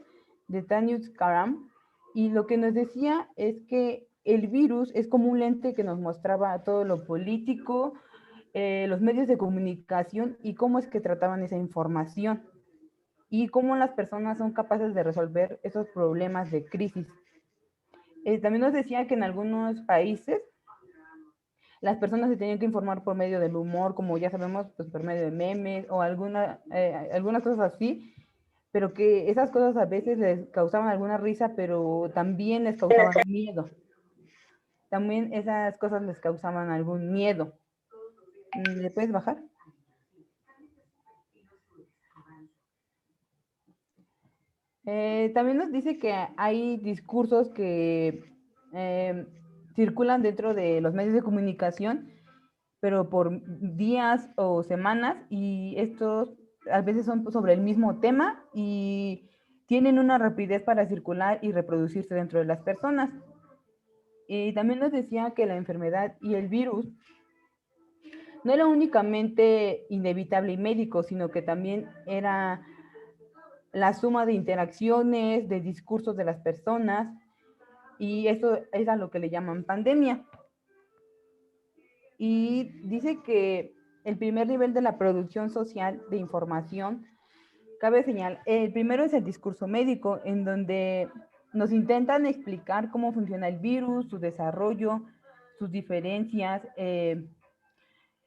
de Tanius Karam. Y lo que nos decía es que el virus es como un lente que nos mostraba todo lo político, los medios de comunicación y cómo es que trataban esa información y cómo las personas son capaces de resolver esos problemas de crisis. También nos decía que en algunos países las personas se tenían que informar por medio del humor, como ya sabemos, pues por medio de memes o algunas cosas así, pero que esas cosas a veces les causaban alguna risa, pero también les causaban miedo. También esas cosas les causaban algún miedo. ¿Le puedes bajar? También nos dice que hay discursos que circulan dentro de los medios de comunicación, pero por días o semanas, y estos a veces son sobre el mismo tema y tienen una rapidez para circular y reproducirse dentro de las personas. Y también nos decía que la enfermedad y el virus no era únicamente inevitable y médico, sino que también era la suma de interacciones, de discursos de las personas, y eso es a lo que le llaman pandemia. Y dice que el primer nivel de la producción social de información, cabe señalar, el primero es el discurso médico, en donde nos intentan explicar cómo funciona el virus, su desarrollo, sus diferencias,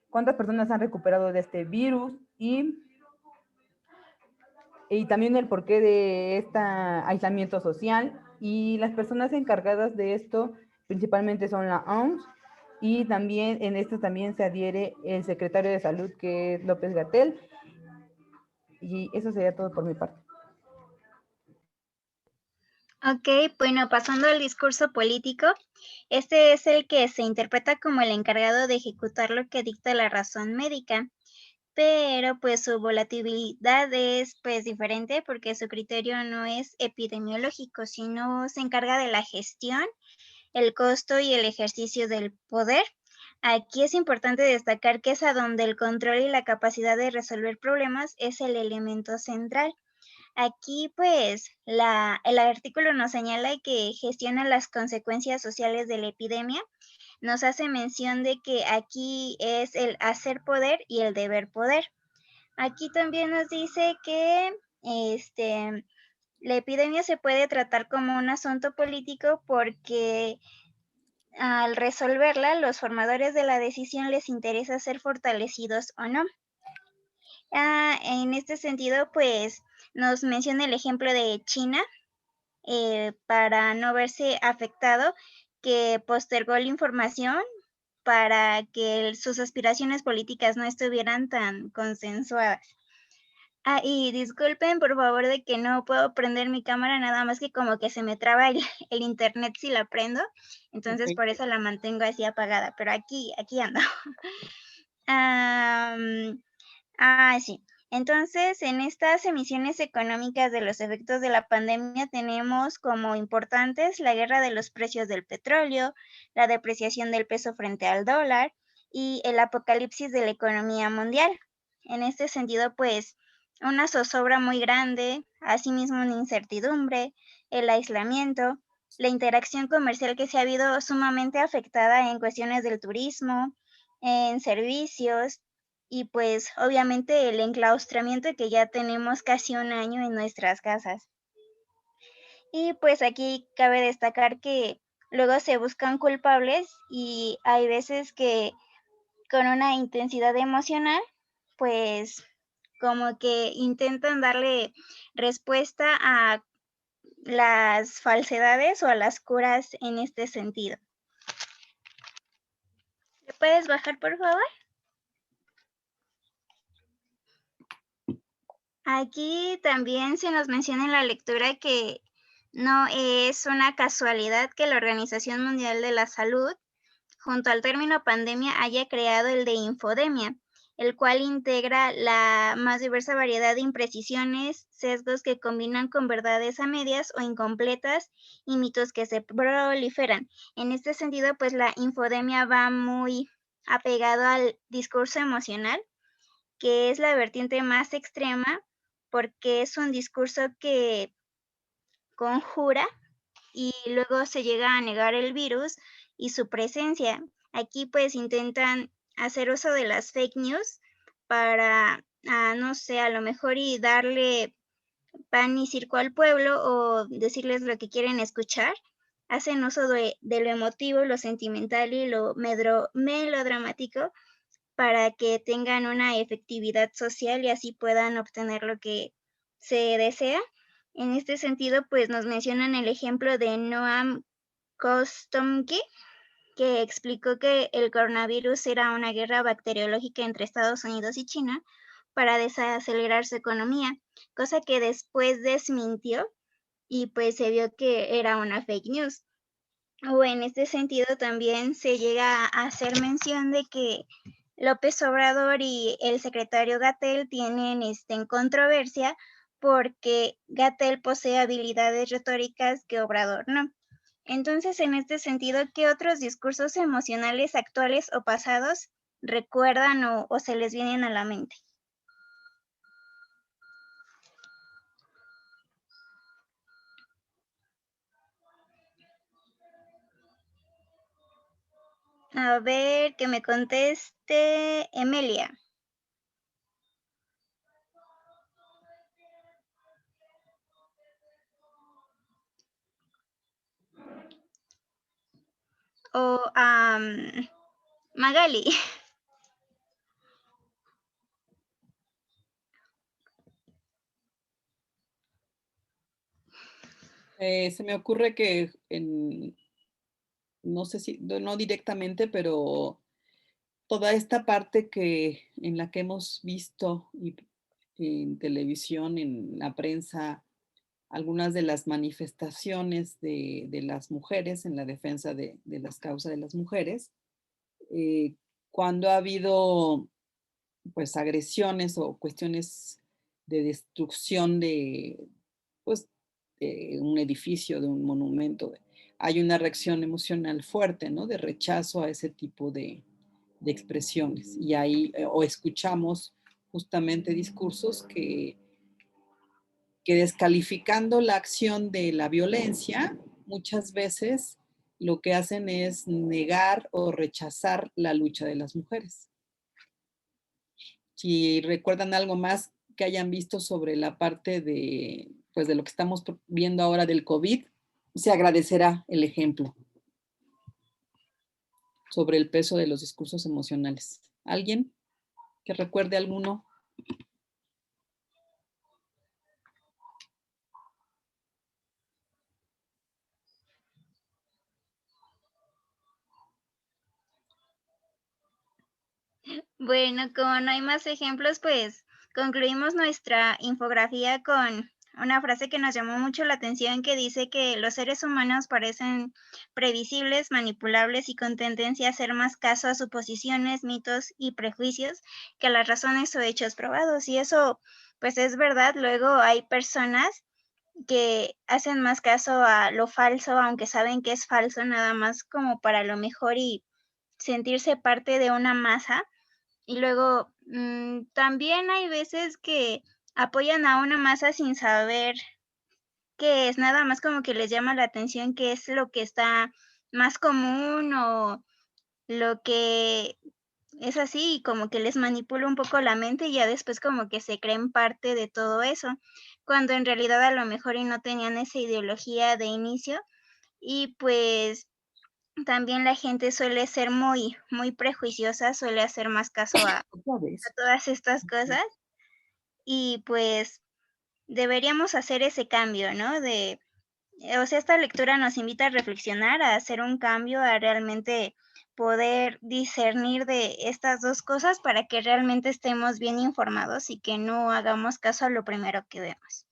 cuántas personas han recuperado de este virus y también el porqué de este aislamiento social. Y las personas encargadas de esto principalmente son la OMS, y también en esto también se adhiere el secretario de Salud, que es López-Gatell. Y eso sería todo por mi parte. Ok, bueno, pasando al discurso político, este es el que se interpreta como el encargado de ejecutar lo que dicta la razón médica, pero pues su volatilidad es pues diferente porque su criterio no es epidemiológico, sino se encarga de la gestión, el costo y el ejercicio del poder. Aquí es importante destacar que es a donde el control y la capacidad de resolver problemas es el elemento central. Aquí, pues, el artículo nos señala que gestiona las consecuencias sociales de la epidemia. Nos hace mención de que aquí es el hacer poder y el deber poder. Aquí también nos dice que la epidemia se puede tratar como un asunto político porque al resolverla, los formadores de la decisión les interesa ser fortalecidos o no. En este sentido, pues nos menciona el ejemplo de China, para no verse afectado, que postergó la información para que sus aspiraciones políticas no estuvieran tan consensuadas. Y disculpen por favor de que no puedo prender mi cámara, nada más que como que se me traba el internet si la prendo, entonces Ok. por eso la mantengo así apagada, pero aquí ando. Sí. Entonces, en estas emisiones económicas de los efectos de la pandemia tenemos como importantes la guerra de los precios del petróleo, la depreciación del peso frente al dólar y el apocalipsis de la economía mundial. En este sentido, pues, una zozobra muy grande, asimismo una incertidumbre, el aislamiento, la interacción comercial que se ha habido sumamente afectada en cuestiones del turismo, en servicios, y pues obviamente el enclaustramiento que ya tenemos casi un año en nuestras casas. Y pues aquí cabe destacar que luego se buscan culpables y hay veces que con una intensidad emocional, pues como que intentan darle respuesta a las falsedades o a las curas en este sentido. ¿Le puedes bajar, por favor? Aquí también se nos menciona en la lectura que no es una casualidad que la Organización Mundial de la Salud, junto al término pandemia, haya creado el de infodemia, el cual integra la más diversa variedad de imprecisiones, sesgos que combinan con verdades a medias o incompletas y mitos que se proliferan. En este sentido, pues la infodemia va muy apegado al discurso emocional, que es la vertiente más extrema porque es un discurso que conjura y luego se llega a negar el virus y su presencia. Aquí pues intentan hacer uso de las fake news para, no sé, a lo mejor y darle pan y circo al pueblo o decirles lo que quieren escuchar. Hacen uso de lo emotivo, lo sentimental y lo melodramático para que tengan una efectividad social y así puedan obtener lo que se desea. En este sentido, pues nos mencionan el ejemplo de Noam Chomsky, que explicó que el coronavirus era una guerra bacteriológica entre Estados Unidos y China para desacelerar su economía, cosa que después desmintió y pues se vio que era una fake news. O en este sentido también se llega a hacer mención de que López Obrador y el secretario Gatell tienen en controversia porque Gatell posee habilidades retóricas que Obrador no. Entonces, en este sentido, ¿qué otros discursos emocionales actuales o pasados recuerdan o se les vienen a la mente? A ver, que me conteste Emelia. O Magali. Se me ocurre que no sé si, no directamente, pero toda esta parte en la que hemos visto en televisión, en la prensa, algunas de las manifestaciones de las mujeres en la defensa de las causas de las mujeres, cuando ha habido pues agresiones o cuestiones de destrucción pues, de un edificio, de un monumento, hay una reacción emocional fuerte, ¿no? De rechazo a ese tipo de expresiones. Y ahí, o escuchamos justamente discursos que descalificando la acción de la violencia, muchas veces lo que hacen es negar o rechazar la lucha de las mujeres. Si recuerdan algo más que hayan visto sobre la parte pues de lo que estamos viendo ahora del COVID, se agradecerá el ejemplo sobre el peso de los discursos emocionales. ¿Alguien que recuerde alguno? Bueno, como no hay más ejemplos, pues concluimos nuestra infografía con una frase que nos llamó mucho la atención que dice que los seres humanos parecen previsibles, manipulables y con tendencia a hacer más caso a suposiciones, mitos y prejuicios que a las razones o hechos probados. Y eso pues es verdad. Luego hay personas que hacen más caso a lo falso, aunque saben que es falso, nada más como para lo mejor y sentirse parte de una masa. Y luego también hay veces que apoyan a una masa sin saber qué es, nada más como que les llama la atención qué es lo que está más común o lo que es así, y como que les manipula un poco la mente y ya después como que se creen parte de todo eso, cuando en realidad a lo mejor y no tenían esa ideología de inicio. Y pues también la gente suele ser muy, muy prejuiciosa, suele hacer más caso a todas estas cosas y pues deberíamos hacer ese cambio, ¿no? De o sea, esta lectura nos invita a reflexionar, a hacer un cambio, a realmente poder discernir de estas dos cosas para que realmente estemos bien informados y que no hagamos caso a lo primero que vemos.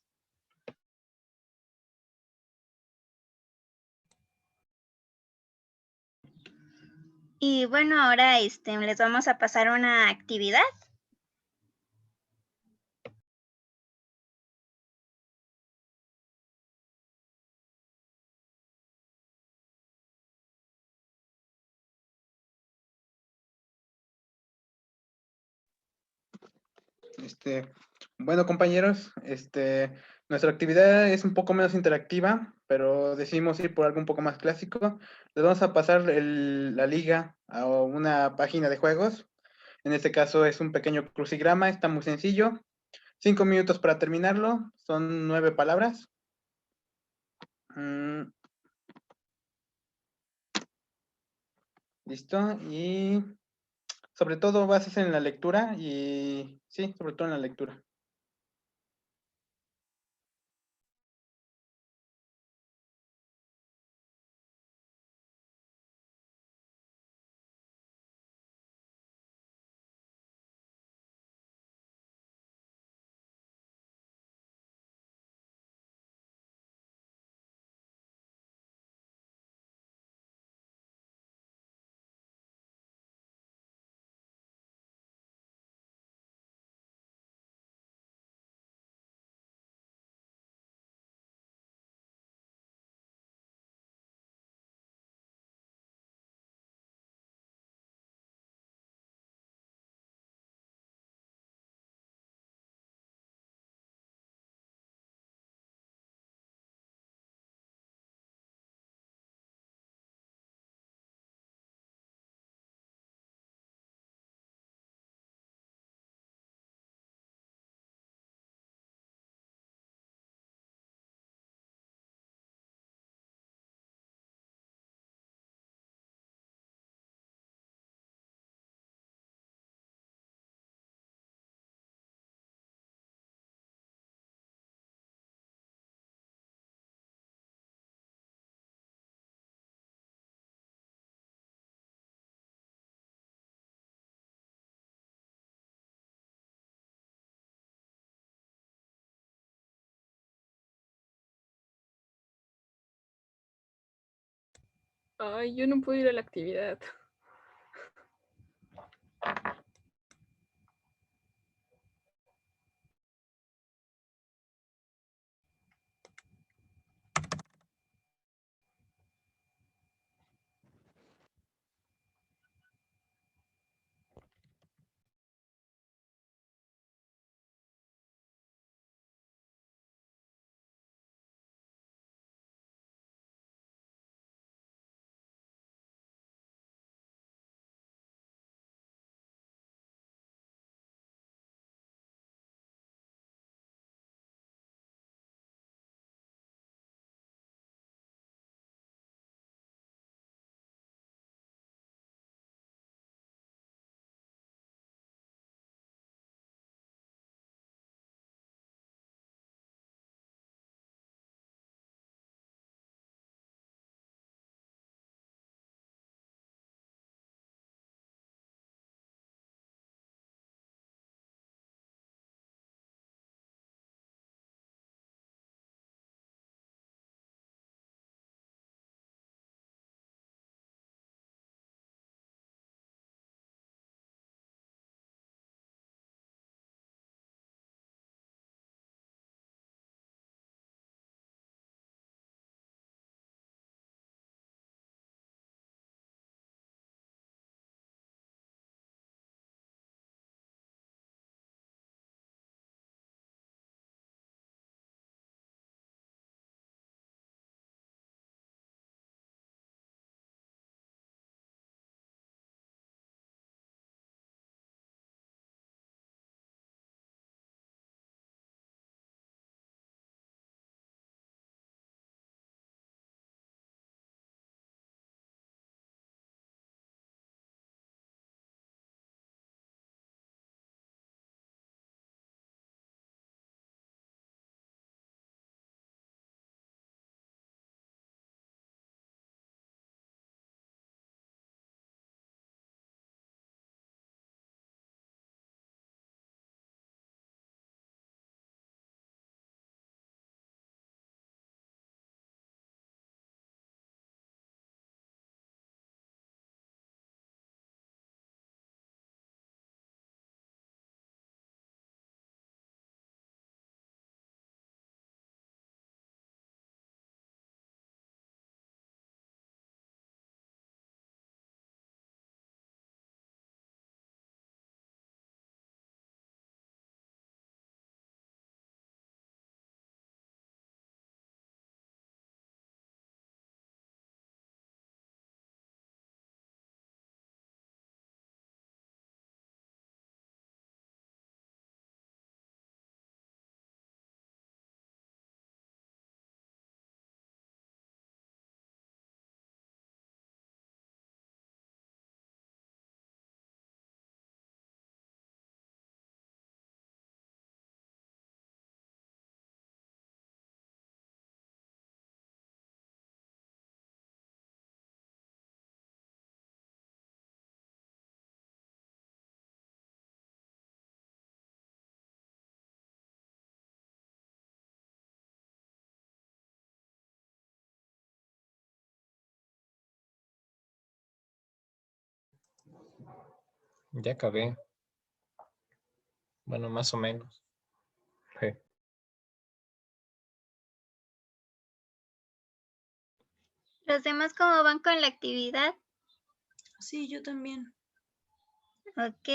Y bueno, ahora les vamos a pasar una actividad. Bueno, compañeros, nuestra actividad es un poco menos interactiva, pero decidimos ir por algo un poco más clásico. Les vamos a pasar la liga a una página de juegos. En este caso es un pequeño crucigrama, está muy sencillo. 5 minutos para terminarlo, son 9 palabras. Listo, y sobre todo bases en la lectura y sí, sobre todo en la lectura. Ay, yo no puedo ir a la actividad. Ya acabé. Bueno, más o menos. Sí. ¿Los demás cómo van con la actividad? Sí, yo también. Ok.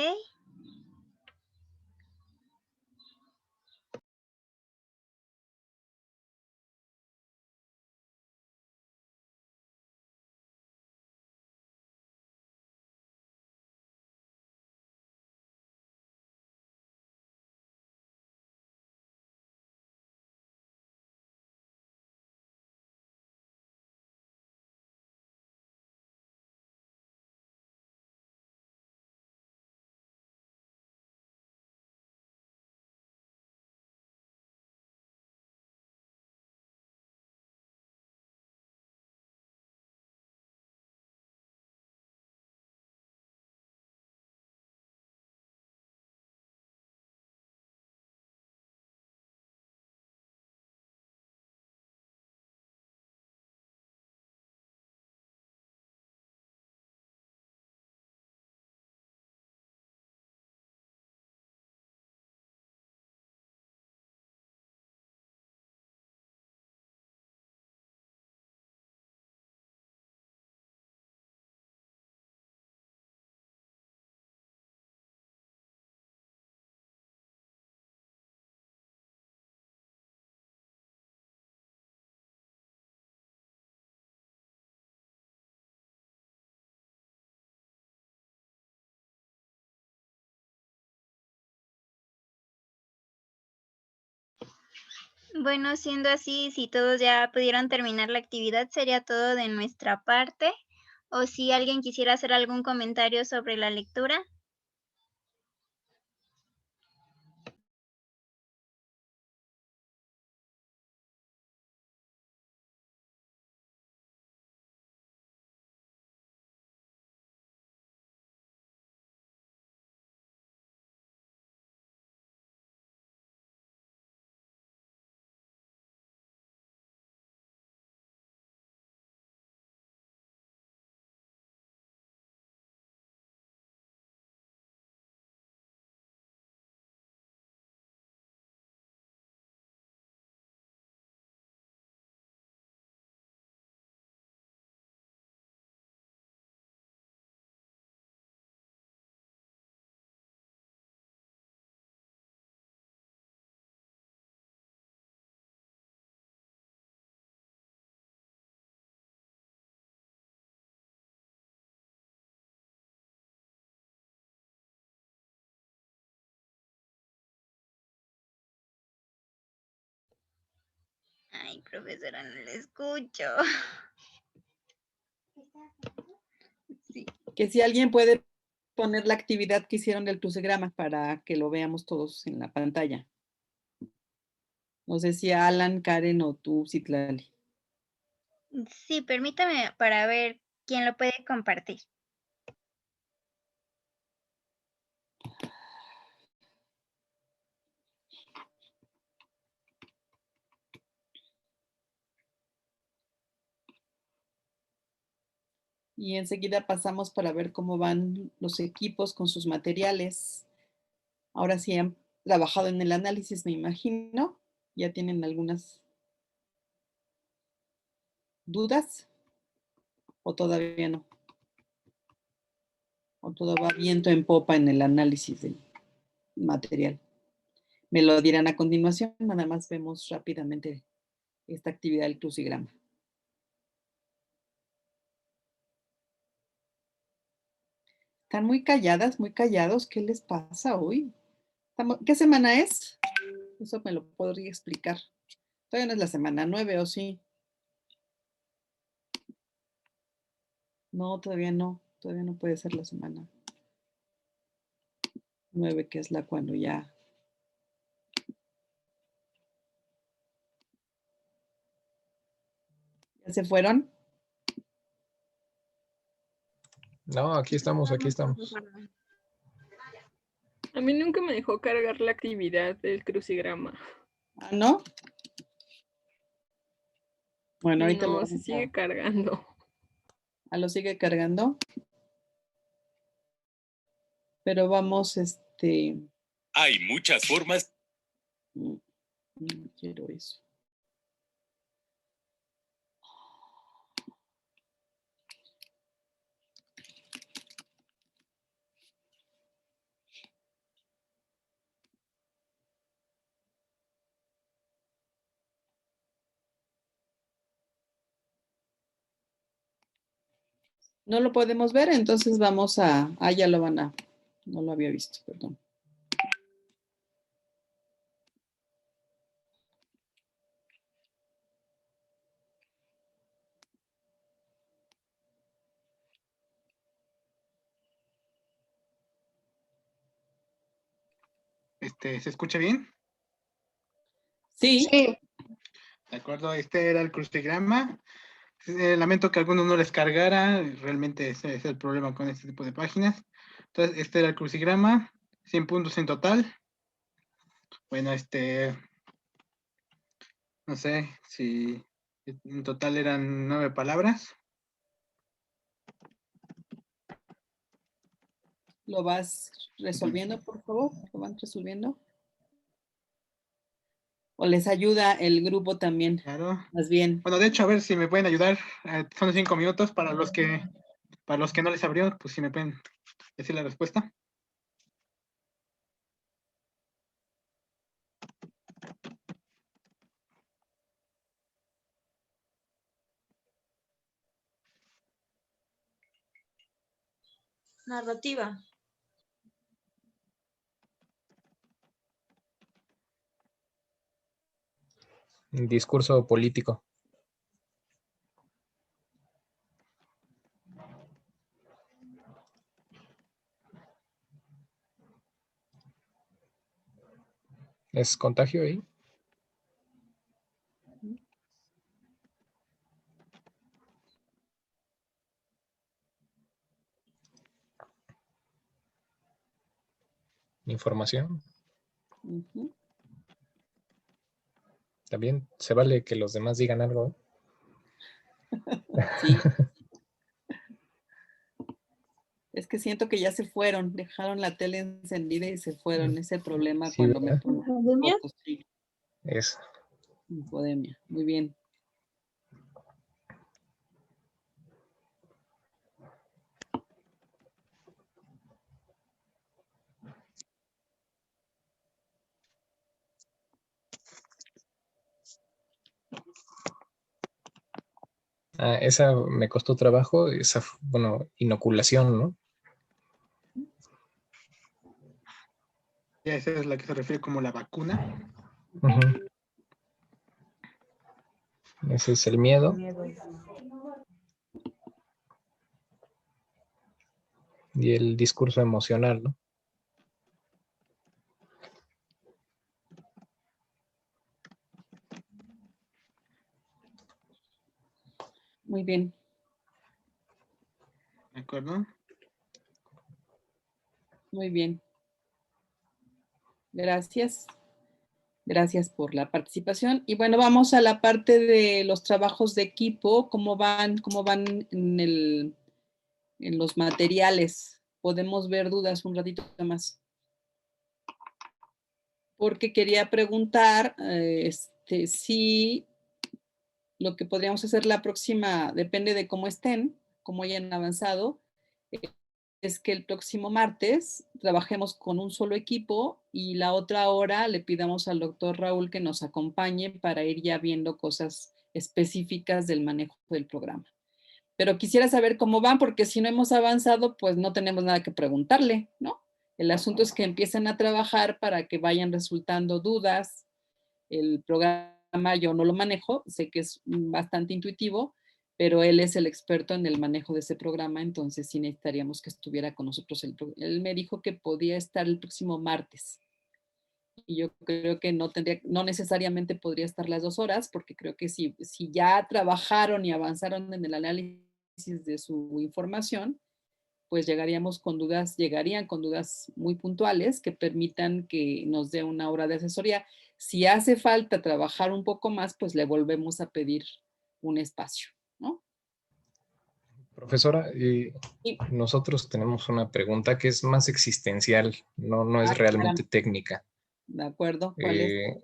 Bueno, siendo así, si todos ya pudieron terminar la actividad, sería todo de nuestra parte. O si alguien quisiera hacer algún comentario sobre la lectura. Ay, profesora, no le escucho. Sí. Que si alguien puede poner la actividad que hicieron del crucigrama para que lo veamos todos en la pantalla. No sé si Alan, Karen o tú, Citlali. Sí, permítame para ver quién lo puede compartir. Y enseguida pasamos para ver cómo van los equipos con sus materiales. Ahora sí han trabajado en el análisis, me imagino. Ya tienen algunas dudas o todavía no. O todo va viento en popa en el análisis del material. Me lo dirán a continuación, nada más vemos rápidamente esta actividad del crucigrama. Están muy calladas, muy callados. ¿Qué les pasa hoy? ¿Qué semana es? Eso me lo podría explicar. Todavía no es la semana 9, ¿o sí? No, todavía no. Todavía no puede ser la semana 9, que es la cuando ya... ¿Ya se fueron? No, aquí estamos, aquí estamos. A mí nunca me dejó cargar la actividad del crucigrama. ¿Ah, no? Bueno, ahorita lo No, se sigue cargando. ¿Ah, lo sigue cargando? Pero vamos, Hay muchas formas. No quiero eso. No lo podemos ver, entonces vamos a... Ah, ya lo van a... No lo había visto, perdón. ¿Se escucha bien? Sí. De acuerdo, este era el crucigrama. Lamento que a algunos no les cargara, realmente ese es el problema con este tipo de páginas. Entonces, este era el crucigrama, 100 puntos en total. Bueno, no sé si en total eran 9 palabras. ¿Lo vas resolviendo, por favor? ¿Lo van resolviendo? ¿O les ayuda el grupo también? Claro. Más bien. Bueno, de hecho, a ver si me pueden ayudar. Son 5 minutos para los que no les abrió, pues si me pueden decir la respuesta. Narrativa. Discurso político. ¿Es contagio ahí? Información. También se vale que los demás digan algo. Sí. Es que siento que ya se fueron, dejaron la tele encendida y se fueron. Es el problema Sí, cuando me ¿verdad? pongo ¿Infodemia? fotos, sí. Eso. Infodemia. Muy bien. Ah, esa me costó trabajo, esa, bueno, inoculación, ¿no? Ya esa es la que se refiere como la vacuna. Ujú. Ese es el miedo. Y el discurso emocional, ¿no? Muy bien. ¿De acuerdo? Muy bien. Gracias. Gracias por la participación. Y bueno, vamos a la parte de los trabajos de equipo. ¿Cómo van en los materiales? Podemos ver dudas un ratito más. Porque quería preguntar si lo que podríamos hacer la próxima, depende de cómo estén, cómo hayan avanzado, es que el próximo martes trabajemos con un solo equipo y la otra hora le pidamos al doctor Raúl que nos acompañe para ir ya viendo cosas específicas del manejo del programa. Pero quisiera saber cómo van, porque si no hemos avanzado, pues no tenemos nada que preguntarle, ¿no? El asunto es que empiecen a trabajar para que vayan resultando dudas. El programa yo no lo manejo, sé que es bastante intuitivo, pero él es el experto en el manejo de ese programa, entonces sí necesitaríamos que estuviera con nosotros. Él me dijo que podía estar el próximo martes. Y yo creo que no necesariamente podría estar las 2 horas, porque creo que si ya trabajaron y avanzaron en el análisis de su información, pues llegarían con dudas muy puntuales que permitan que nos dé una hora de asesoría. Si hace falta trabajar un poco más, pues le volvemos a pedir un espacio, ¿no? Profesora, nosotros tenemos una pregunta que es más existencial, no es realmente técnica. De acuerdo, ¿cuál es?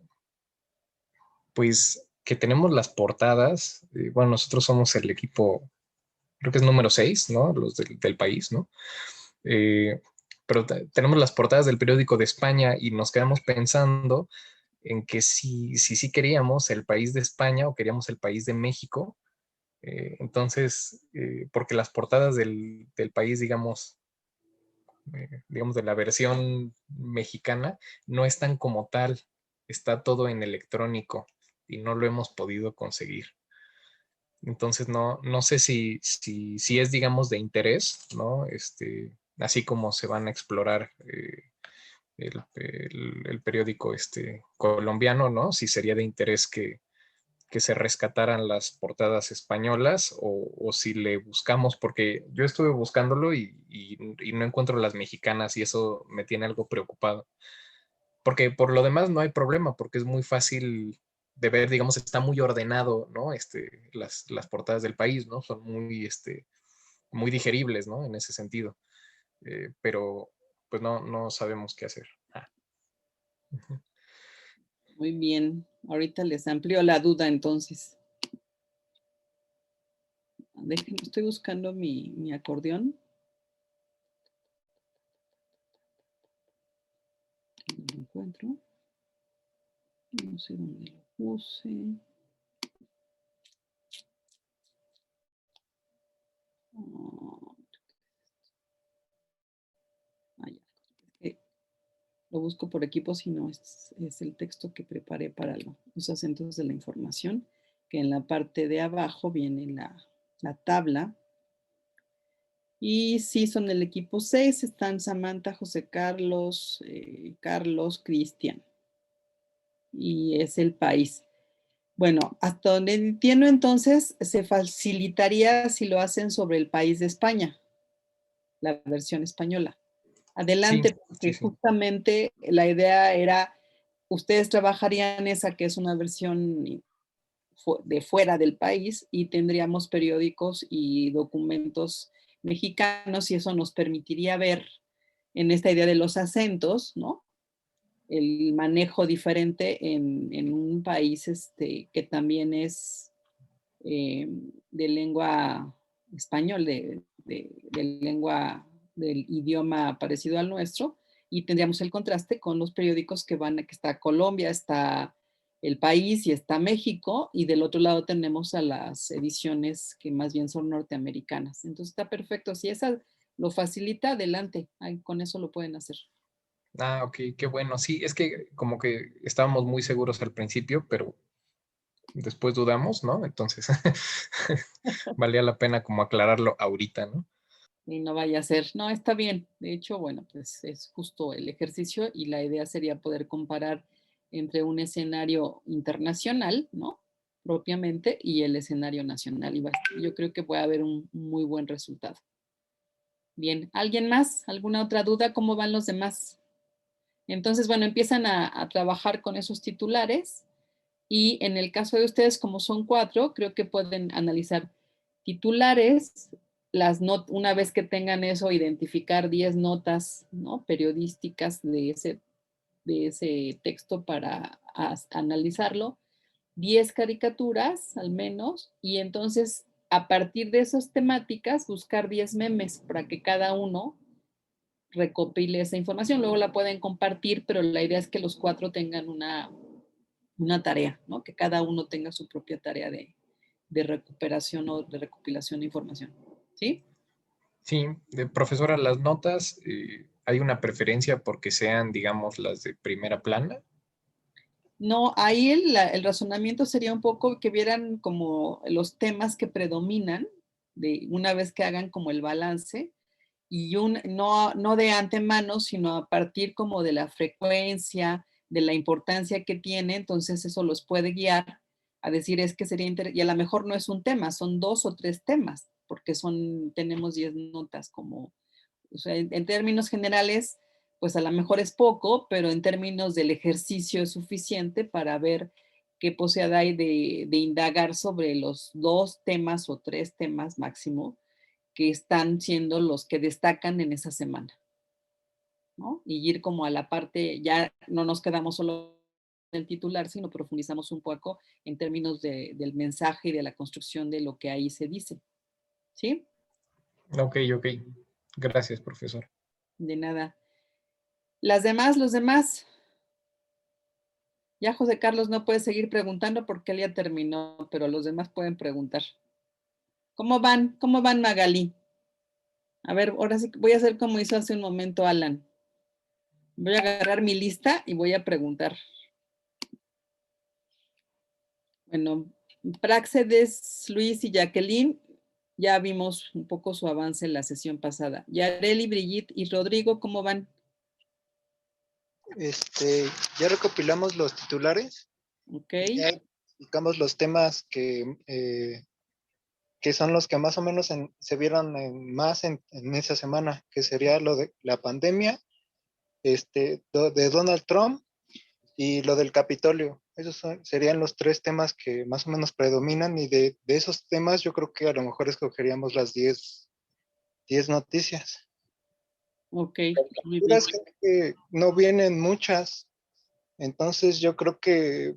Pues que tenemos las portadas, bueno, nosotros somos el equipo, creo que es número 6, ¿no? Los del país, ¿no? Pero tenemos las portadas del periódico de España y nos quedamos pensando en que si queríamos el país de España o queríamos el país de México. Entonces, porque las portadas del país, digamos, de la versión mexicana, no están como tal, está todo en electrónico y no lo hemos podido conseguir. Entonces, no sé si es, digamos, de interés, ¿no? Así como se van a explorar el periódico colombiano, ¿no? Si sería de interés que se rescataran las portadas españolas o si le buscamos, porque yo estuve buscándolo y no encuentro las mexicanas y eso me tiene algo preocupado. Porque por lo demás no hay problema, porque es muy fácil de ver, digamos, está muy ordenado, ¿no? Las portadas del país, ¿no? Son muy digeribles, ¿no? En ese sentido. Pero pues no sabemos qué hacer. Muy bien, ahorita les amplío la duda entonces. Déjenme, estoy buscando mi acordeón. No lo encuentro. No sé dónde lo puse. Lo busco por equipo, si no es el texto que preparé para los acentos de la información, que en la parte de abajo viene la tabla. Y sí, son el equipo 6, están Samantha, José Carlos, Cristian. Y es el país. Bueno, hasta donde entiendo entonces, se facilitaría si lo hacen sobre el país de España, la versión española. Adelante, sí, porque justamente la idea era, ustedes trabajarían esa que es una versión de fuera del país y tendríamos periódicos y documentos mexicanos y eso nos permitiría ver en esta idea de los acentos, ¿no? El manejo diferente en un país que también es de lengua español, de lengua del idioma parecido al nuestro, y tendríamos el contraste con los periódicos que está Colombia, está El País y está México, y del otro lado tenemos a las ediciones que más bien son norteamericanas. Entonces está perfecto. Si esa lo facilita, adelante. Ahí, con eso lo pueden hacer. Ah, ok, qué bueno. Sí, es que como que estábamos muy seguros al principio, pero después dudamos, ¿no? Entonces, valía la pena como aclararlo ahorita, ¿no? Y no vaya a ser, no, está bien. De hecho, bueno, pues es justo el ejercicio y la idea sería poder comparar entre un escenario internacional, ¿no? Propiamente, y el escenario nacional. Y yo creo que puede haber un muy buen resultado. Bien, ¿alguien más? ¿Alguna otra duda? ¿Cómo van los demás? Entonces, bueno, empiezan a trabajar con esos titulares y en el caso de ustedes, como son 4, creo que pueden analizar titulares, una vez que tengan eso, identificar 10 notas, ¿no?, periodísticas de ese texto para analizarlo, 10 caricaturas al menos, y entonces a partir de esas temáticas buscar 10 memes para que cada uno recopile esa información. Luego la pueden compartir, pero la idea es que los 4 tengan una tarea, ¿no? Que cada uno tenga su propia tarea de recuperación o de recopilación de información. ¿Sí? Sí, profesora, las notas, ¿hay una preferencia porque sean, digamos, las de primera plana? No, ahí el razonamiento sería un poco que vieran como los temas que predominan, una vez que hagan como el balance, y no de antemano, sino a partir como de la frecuencia, de la importancia que tiene, entonces eso los puede guiar a decir es que sería interesante, y a lo mejor no es un tema, son 2 o 3 temas, porque tenemos 10 notas como, o sea, en términos generales, pues a lo mejor es poco, pero en términos del ejercicio es suficiente para ver qué posibilidad hay de indagar sobre los 2 temas o 3 temas máximo que están siendo los que destacan en esa semana, ¿no? Y ir como a la parte, ya no nos quedamos solo en el titular, sino profundizamos un poco en términos del mensaje y de la construcción de lo que ahí se dice, ¿sí? Ok. Gracias, profesor. De nada. Los demás. Ya José Carlos no puede seguir preguntando porque él ya terminó, pero los demás pueden preguntar. ¿Cómo van? ¿Cómo van, Magalí? A ver, ahora sí voy a hacer como hizo hace un momento Alan. Voy a agarrar mi lista y voy a preguntar. Bueno, Práxedes, Luis y Jacqueline, ya vimos un poco su avance en la sesión pasada. Yareli, Brigitte y Rodrigo, ¿cómo van? Ya recopilamos los titulares. Ok. Ya explicamos los temas que son los que más o menos se vieron más en esa semana, que sería lo de la pandemia, de Donald Trump y lo del Capitolio. Esos serían los 3 temas que más o menos predominan, y de esos temas yo creo que a lo mejor escogeríamos las 10 noticias. Ok. Muy bien. Creo que no vienen muchas, entonces yo creo que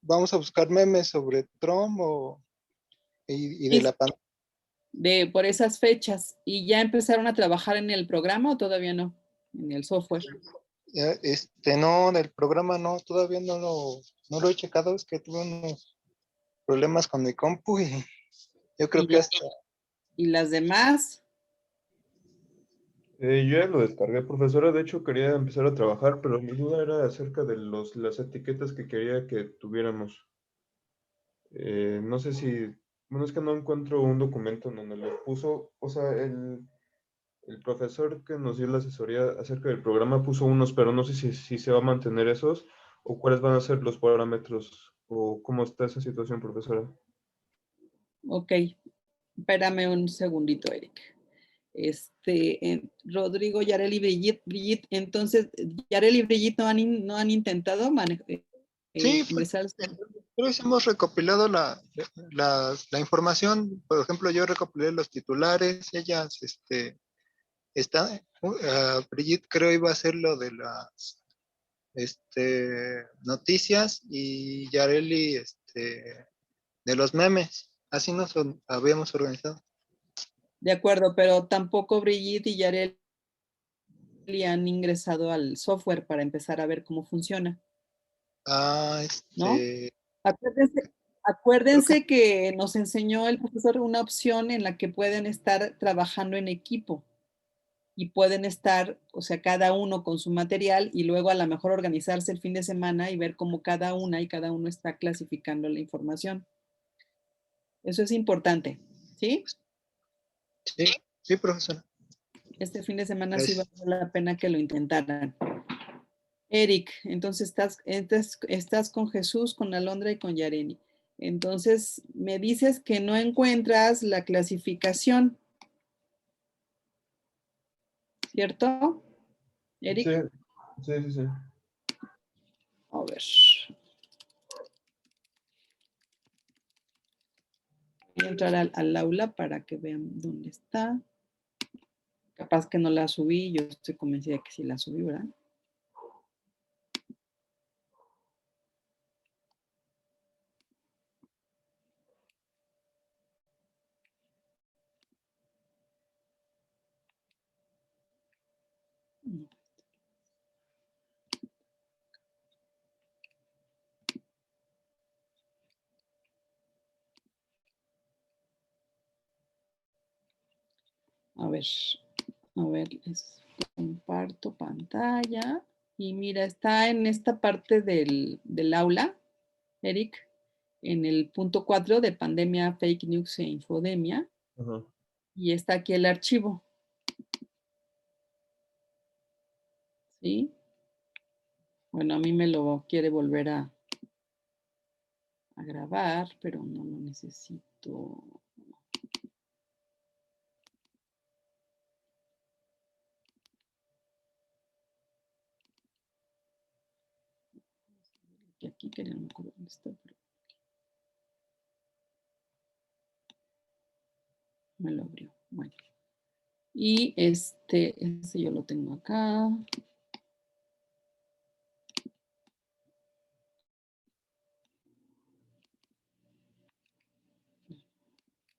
vamos a buscar memes sobre Trump y de la pandemia. Por esas fechas. ¿Y ya empezaron a trabajar en el programa o todavía no? En el software. No, del programa no, todavía no lo he checado, es que tuve unos problemas con mi compu y yo creo que hasta... ¿Y las demás? Yo ya lo descargué, profesora. De hecho, quería empezar a trabajar, pero mi duda era acerca de las etiquetas que quería que tuviéramos. No sé si... Bueno, es que no encuentro un documento en donde lo puso. O sea, el profesor que nos dio la asesoría acerca del programa puso unos, pero no sé si se va a mantener esos o cuáles van a ser los parámetros o cómo está esa situación, profesora. Ok, espérame un segundito, Eric. Rodrigo, Yareli y Brigitte, entonces, Yareli y Brigitte no han intentado Sí, ingresar. Pero hemos recopilado la información. Por ejemplo, yo recopilé los titulares, ellas, Brigitte creo iba a hacer lo de las noticias, y Yareli de los memes. Así nos habíamos organizado. De acuerdo, pero tampoco Brigitte y Yareli han ingresado al software para empezar a ver cómo funciona. ¿No? Acuérdense que nos enseñó el profesor una opción en la que pueden estar trabajando en equipo y pueden estar, o sea, cada uno con su material y luego a lo mejor organizarse el fin de semana y ver cómo cada uno está clasificando la información. Eso es importante, ¿sí? Sí, profesor. Este fin de semana sí vale la pena que lo intentaran. Eric, entonces estás con Jesús, con Alondra y con Yareni. Entonces, me dices que no encuentras la clasificación, ¿cierto, Eric? Sí. A ver. Voy a entrar al aula para que vean dónde está. Capaz que no la subí, yo estoy convencida que sí la subí, ¿verdad? A ver, les comparto pantalla. Y mira, está en esta parte del aula, Eric, en el punto 4 de pandemia, fake news e infodemia. Ajá. Y está aquí el archivo. ¿Sí? Bueno, a mí me lo quiere volver a grabar, pero no lo necesito. Y aquí que no me acuerdo dónde está. Pero... Me lo abrió. Bueno. Y este yo lo tengo acá.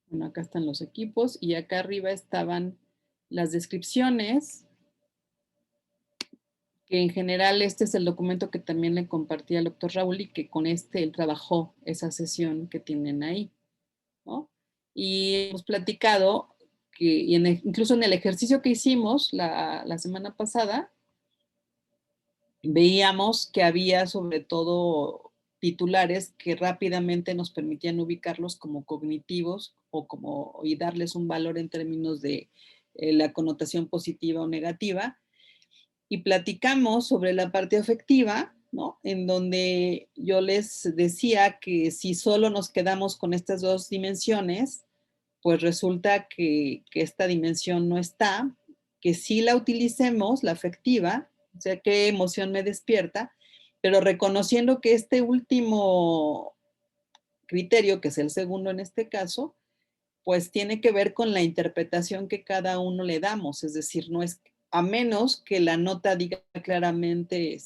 Bueno, acá están los equipos y acá arriba estaban las descripciones, que en general este es el documento que también le compartí al doctor Raúl y que con este él trabajó esa sesión que tienen ahí, ¿no? Y hemos platicado que, incluso en el ejercicio que hicimos la semana pasada, veíamos que había sobre todo titulares que rápidamente nos permitían ubicarlos como cognitivos y darles un valor en términos de la connotación positiva o negativa. Y platicamos sobre la parte afectiva, ¿no? En donde yo les decía que si solo nos quedamos con estas dos dimensiones, pues resulta que esta dimensión no está, que sí la utilicemos, la afectiva, o sea, qué emoción me despierta, pero reconociendo que este último criterio, que es el segundo en este caso, pues tiene que ver con la interpretación que cada uno le damos, es decir, no es, a menos que la nota diga claramente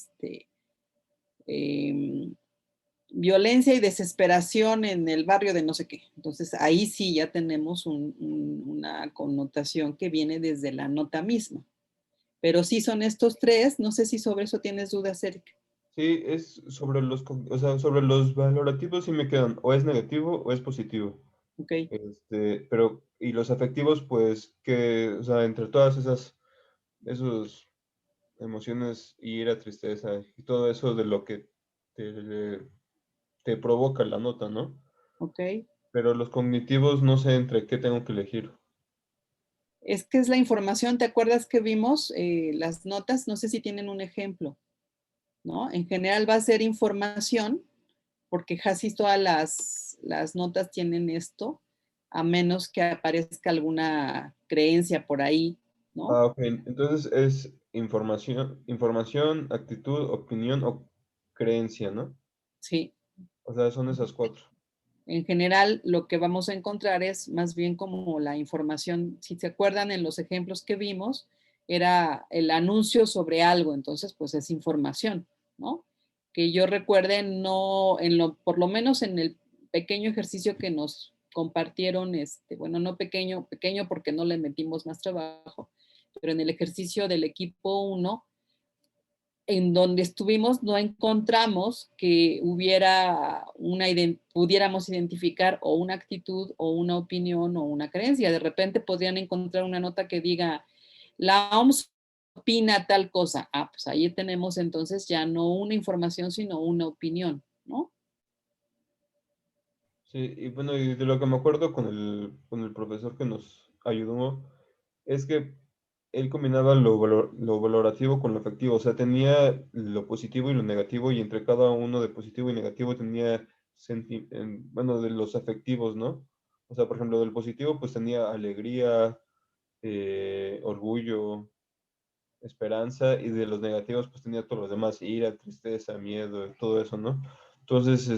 violencia y desesperación en el barrio de no sé qué. Entonces ahí sí ya tenemos una connotación que viene desde la nota misma. Pero sí son estos tres, no sé si sobre eso tienes dudas, Eric. Sí, es sobre sobre los valorativos sí me quedan, o es negativo o es positivo. Ok. Pero, y los afectivos, pues, o sea, entre todas esas emociones, ira, tristeza, y todo eso de lo que te provoca la nota, ¿no? Ok. Pero los cognitivos no sé entre qué tengo que elegir. Es que es la información, ¿te acuerdas que vimos las notas? No sé si tienen un ejemplo, ¿no? En general va a ser información, porque casi todas las notas tienen esto, a menos que aparezca alguna creencia por ahí, ¿no? Ah, ok. Entonces es información, actitud, opinión o creencia, ¿no? Sí. O sea, son esas cuatro. En general, lo que vamos a encontrar es más bien como la información, si se acuerdan en los ejemplos que vimos, era el anuncio sobre algo, entonces pues es información, ¿no? Que yo recuerde, no, por lo menos en el pequeño ejercicio que nos compartieron, bueno, no pequeño porque no le metimos más trabajo, pero en el ejercicio del equipo 1, en donde estuvimos no encontramos que pudiéramos identificar o una actitud o una opinión o una creencia. De repente podrían encontrar una nota que diga, la OMS opina tal cosa. Ah, pues ahí tenemos entonces ya no una información, sino una opinión, ¿no? Sí, y bueno, y de lo que me acuerdo con el profesor que nos ayudó, es que él combinaba lo valorativo con lo afectivo, o sea, tenía lo positivo y lo negativo, y entre cada uno de positivo y negativo tenía, bueno, de los afectivos, ¿no? O sea, por ejemplo, del positivo pues tenía alegría, orgullo, esperanza, y de los negativos pues tenía todos los demás, ira, tristeza, miedo, todo eso, ¿no? Entonces,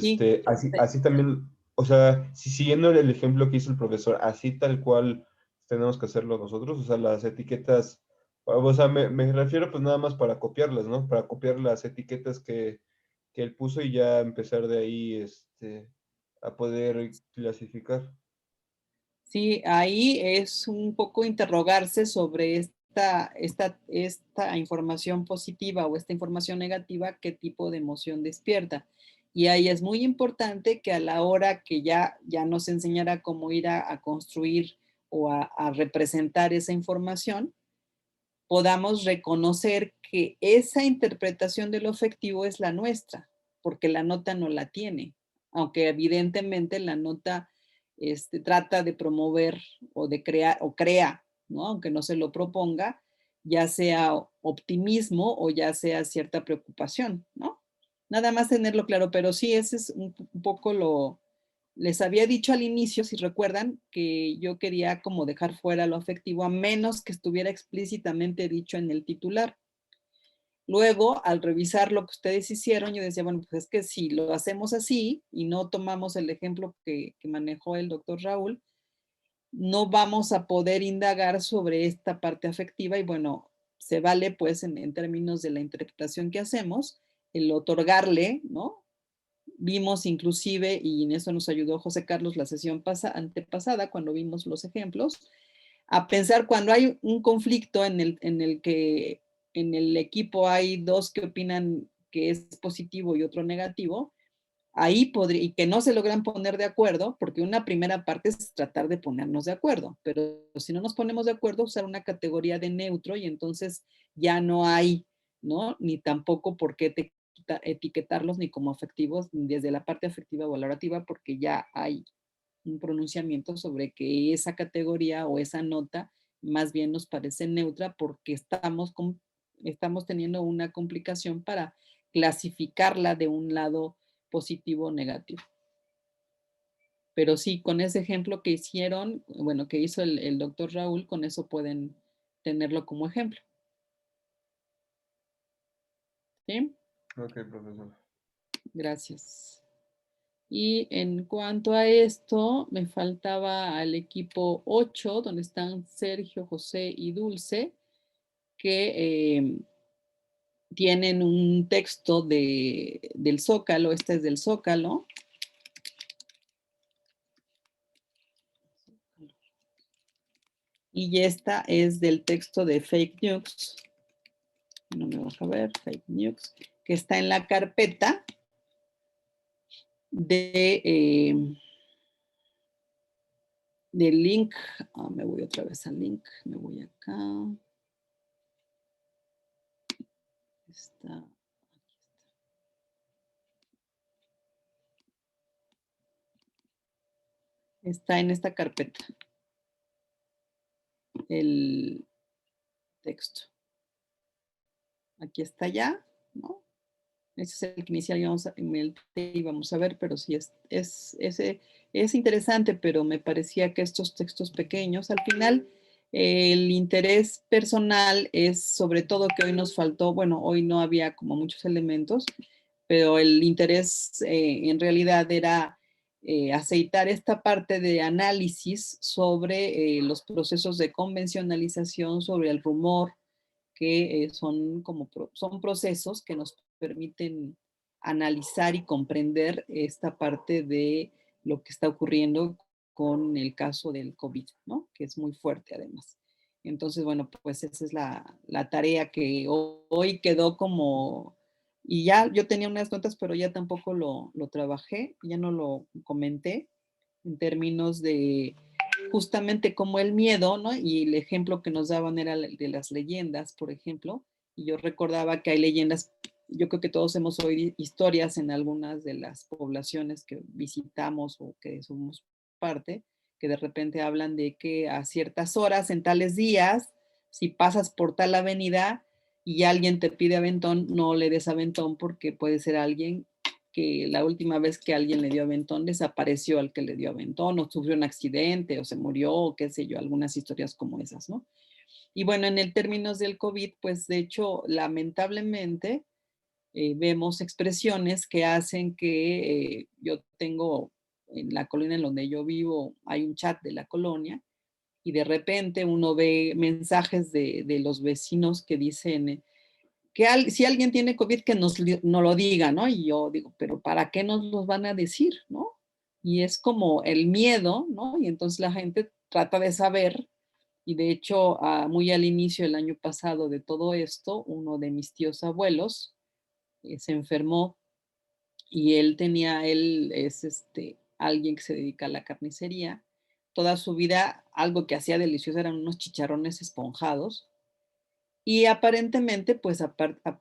así también, o sea, si siguiendo el ejemplo que hizo el profesor, así tal cual tenemos que hacerlo nosotros, o sea, las etiquetas, o sea, me refiero pues nada más para copiarlas, ¿no? Para copiar las etiquetas que él puso y ya empezar de ahí, a poder clasificar. Sí, ahí es un poco interrogarse sobre esta información positiva o esta información negativa, qué tipo de emoción despierta. Y ahí es muy importante que a la hora que ya nos enseñara cómo ir a construir o a representar esa información, podamos reconocer que esa interpretación de lo afectivo es la nuestra, porque la nota no la tiene, aunque evidentemente la nota trata de promover o de crear, o crea, ¿no? Aunque no se lo proponga, ya sea optimismo o ya sea cierta preocupación, ¿no? Nada más tenerlo claro, pero sí, ese es un poco les había dicho al inicio, si recuerdan, que yo quería como dejar fuera lo afectivo, a menos que estuviera explícitamente dicho en el titular. Luego, al revisar lo que ustedes hicieron, yo decía, bueno, pues es que si lo hacemos así y no tomamos el ejemplo que manejó el doctor Raúl, no vamos a poder indagar sobre esta parte afectiva y bueno, se vale pues en términos de la interpretación que hacemos, el otorgarle, ¿no? Vimos inclusive, y en eso nos ayudó José Carlos la sesión antepasada, cuando vimos los ejemplos, a pensar cuando hay un conflicto en el que en el equipo hay dos que opinan que es positivo y otro negativo, ahí podría, y que no se logran poner de acuerdo, porque una primera parte es tratar de ponernos de acuerdo, pero si no nos ponemos de acuerdo, usar una categoría de neutro y entonces ya no hay, ¿no? Ni tampoco por qué etiquetarlos ni como afectivos, ni desde la parte afectiva o valorativa, porque ya hay un pronunciamiento sobre que esa categoría o esa nota más bien nos parece neutra porque estamos teniendo una complicación para clasificarla de un lado positivo o negativo. Pero sí, con ese ejemplo que hicieron, bueno, que hizo el doctor Raúl, con eso pueden tenerlo como ejemplo. ¿Sí? Ok, profesor. Gracias. Y en cuanto a esto, me faltaba al equipo 8, donde están Sergio, José y Dulce, que tienen un texto del Zócalo, este es del Zócalo. Y esta es del texto de Fake News. No me vas a ver, Fake News, que está en la carpeta del link. Me voy otra vez al link, me voy acá. Está. Está en esta carpeta el texto. Aquí está ya, ¿no? Ese es el que inicial íbamos a ver, pero sí es interesante, pero me parecía que estos textos pequeños, al final, el interés personal es sobre todo que hoy nos faltó, bueno, hoy no había como muchos elementos, pero el interés en realidad era aceitar esta parte de análisis sobre los procesos de convencionalización, sobre el rumor, que son procesos que nos permiten analizar y comprender esta parte de lo que está ocurriendo con el caso del COVID, ¿no? Que es muy fuerte además. Entonces, bueno, pues esa es la tarea que hoy quedó como, y ya yo tenía unas notas, pero ya tampoco lo trabajé, ya no lo comenté en términos de justamente como el miedo, ¿no? Y el ejemplo que nos daban era de las leyendas, por ejemplo, y yo recordaba que hay leyendas, yo creo que todos hemos oído historias en algunas de las poblaciones que visitamos o que somos parte, que de repente hablan de que a ciertas horas, en tales días, si pasas por tal avenida y alguien te pide aventón, no le des aventón porque puede ser alguien que la última vez que alguien le dio aventón desapareció al que le dio aventón o sufrió un accidente o se murió o qué sé yo, algunas historias como esas, ¿no? Y bueno, en el términos del COVID, pues de hecho, lamentablemente, vemos expresiones que hacen que yo tengo en la colonia en donde yo vivo, hay un chat de la colonia y de repente uno ve mensajes de los vecinos que dicen que si alguien tiene COVID que nos lo diga, ¿no? Y yo digo, pero ¿para qué nos los van a decir, no? Y es como el miedo, ¿no? Y entonces la gente trata de saber. Y de hecho, muy al inicio del año pasado de todo esto, uno de mis tíos abuelos se enfermó y él es alguien que se dedica a la carnicería. Toda su vida, algo que hacía delicioso eran unos chicharrones esponjados. Y aparentemente, pues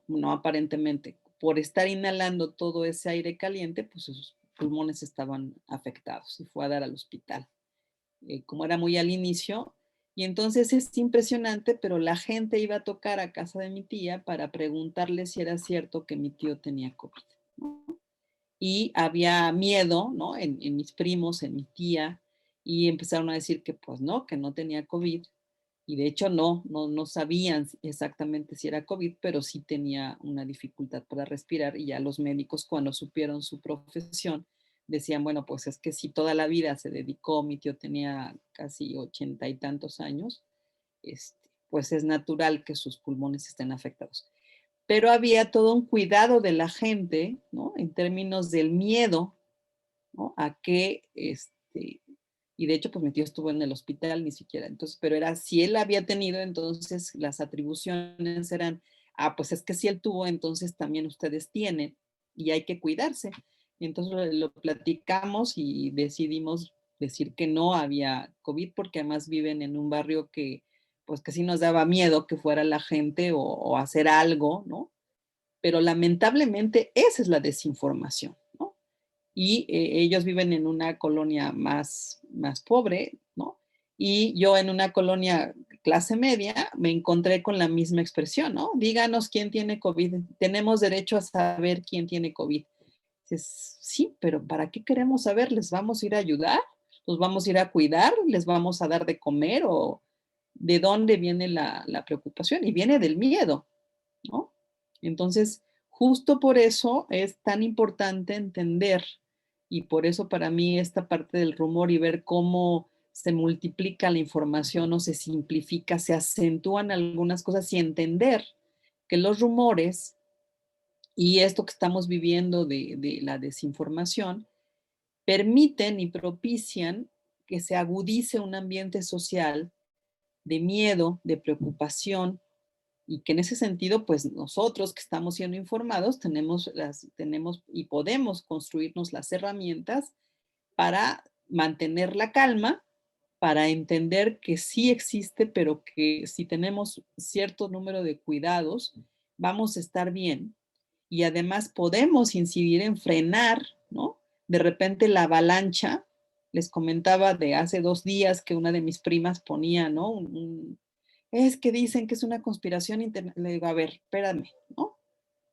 no aparentemente, por estar inhalando todo ese aire caliente, pues sus pulmones estaban afectados y fue a dar al hospital. Como era muy al inicio, y entonces es impresionante, pero la gente iba a tocar a casa de mi tía para preguntarle si era cierto que mi tío tenía COVID, ¿no? Y había miedo, ¿no? En mis primos, en mi tía, y empezaron a decir que pues no, que no tenía COVID. Y de hecho no sabían exactamente si era COVID, pero sí tenía una dificultad para respirar y ya los médicos cuando supieron su profesión decían, bueno, pues es que si toda la vida se dedicó, mi tío tenía casi 80 y tantos años, pues es natural que sus pulmones estén afectados. Pero había todo un cuidado de la gente, ¿no? En términos del miedo, ¿no? A que, y de hecho, pues mi tío estuvo en el hospital, ni siquiera, entonces, pero era, si él había tenido, entonces las atribuciones eran, pues es que si él tuvo, entonces también ustedes tienen, y hay que cuidarse. Entonces lo platicamos y decidimos decir que no había COVID, porque además viven en un barrio que, pues que sí nos daba miedo que fuera la gente o hacer algo, ¿no? Pero lamentablemente esa es la desinformación, ¿no? Y ellos viven en una colonia más pobre, ¿no? Y yo en una colonia clase media me encontré con la misma expresión, ¿no? Díganos quién tiene COVID, tenemos derecho a saber quién tiene COVID. Dices, sí, pero ¿para qué queremos saber? ¿Les vamos a ir a ayudar? ¿Los vamos a ir a cuidar? ¿Les vamos a dar de comer? ¿O de dónde viene la preocupación? Y viene del miedo, ¿no? Entonces, justo por eso es tan importante entender, y por eso para mí esta parte del rumor y ver cómo se multiplica la información o se simplifica, se acentúan algunas cosas y entender que los rumores y esto que estamos viviendo de la desinformación permiten y propician que se agudice un ambiente social de miedo, de preocupación, y que en ese sentido, pues nosotros que estamos siendo informados tenemos y podemos construirnos las herramientas para mantener la calma, para entender que sí existe, pero que si tenemos cierto número de cuidados, vamos a estar bien. Y además podemos incidir en frenar, ¿no? De repente la avalancha, les comentaba de hace 2 días que una de mis primas ponía, ¿no? Es que dicen que es una conspiración interna. Le digo, a ver, espérame, ¿no?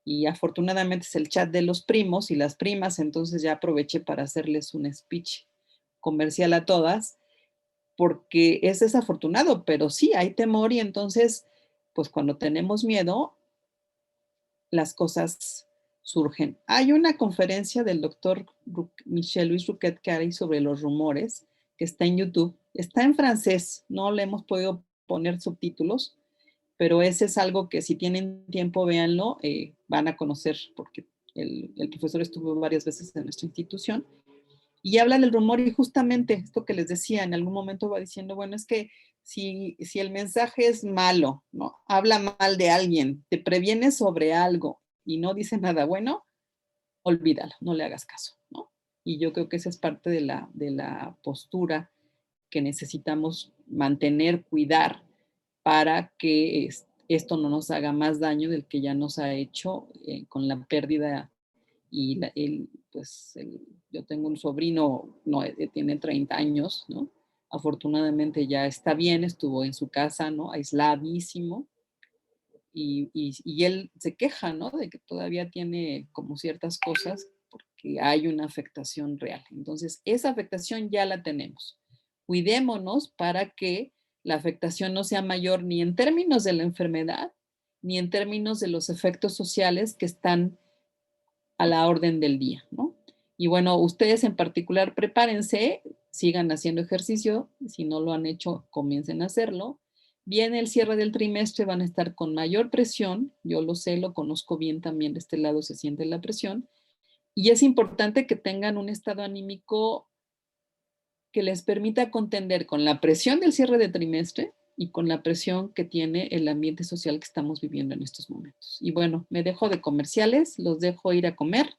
Y afortunadamente es el chat de los primos y las primas, entonces ya aproveché para hacerles un speech comercial a todas, porque es desafortunado, pero sí hay temor y entonces, pues cuando tenemos miedo, las cosas surgen. Hay una conferencia del doctor Michel Luis Rouquet-Cary sobre los rumores, que está en YouTube. Está en francés, no le hemos podido poner subtítulos, pero ese es algo que si tienen tiempo, véanlo, van a conocer, porque el profesor estuvo varias veces en nuestra institución, y habla del rumor y justamente esto que les decía, en algún momento va diciendo, bueno, es que si el mensaje es malo, ¿no? Habla mal de alguien, te previene sobre algo y no dice nada bueno, olvídalo, no le hagas caso, ¿no? Y yo creo que esa es parte de la postura que necesitamos mantener, cuidar, para que esto no nos haga más daño del que ya nos ha hecho con la pérdida. Y yo tengo un sobrino, tiene 30 años, ¿no? Afortunadamente ya está bien, estuvo en su casa, ¿no? Aisladísimo. Y él se queja, ¿no? De que todavía tiene como ciertas cosas porque hay una afectación real. Entonces, esa afectación ya la tenemos. Cuidémonos para que la afectación no sea mayor ni en términos de la enfermedad, ni en términos de los efectos sociales que están a la orden del día, ¿no? Y bueno, ustedes en particular prepárense, sigan haciendo ejercicio, si no lo han hecho, comiencen a hacerlo. Viene el cierre del trimestre, van a estar con mayor presión, yo lo sé, lo conozco bien también, de este lado se siente la presión, y es importante que tengan un estado anímico que les permita contender con la presión del cierre de trimestre y con la presión que tiene el ambiente social que estamos viviendo en estos momentos. Y bueno, me dejo de comerciales, los dejo ir a comer,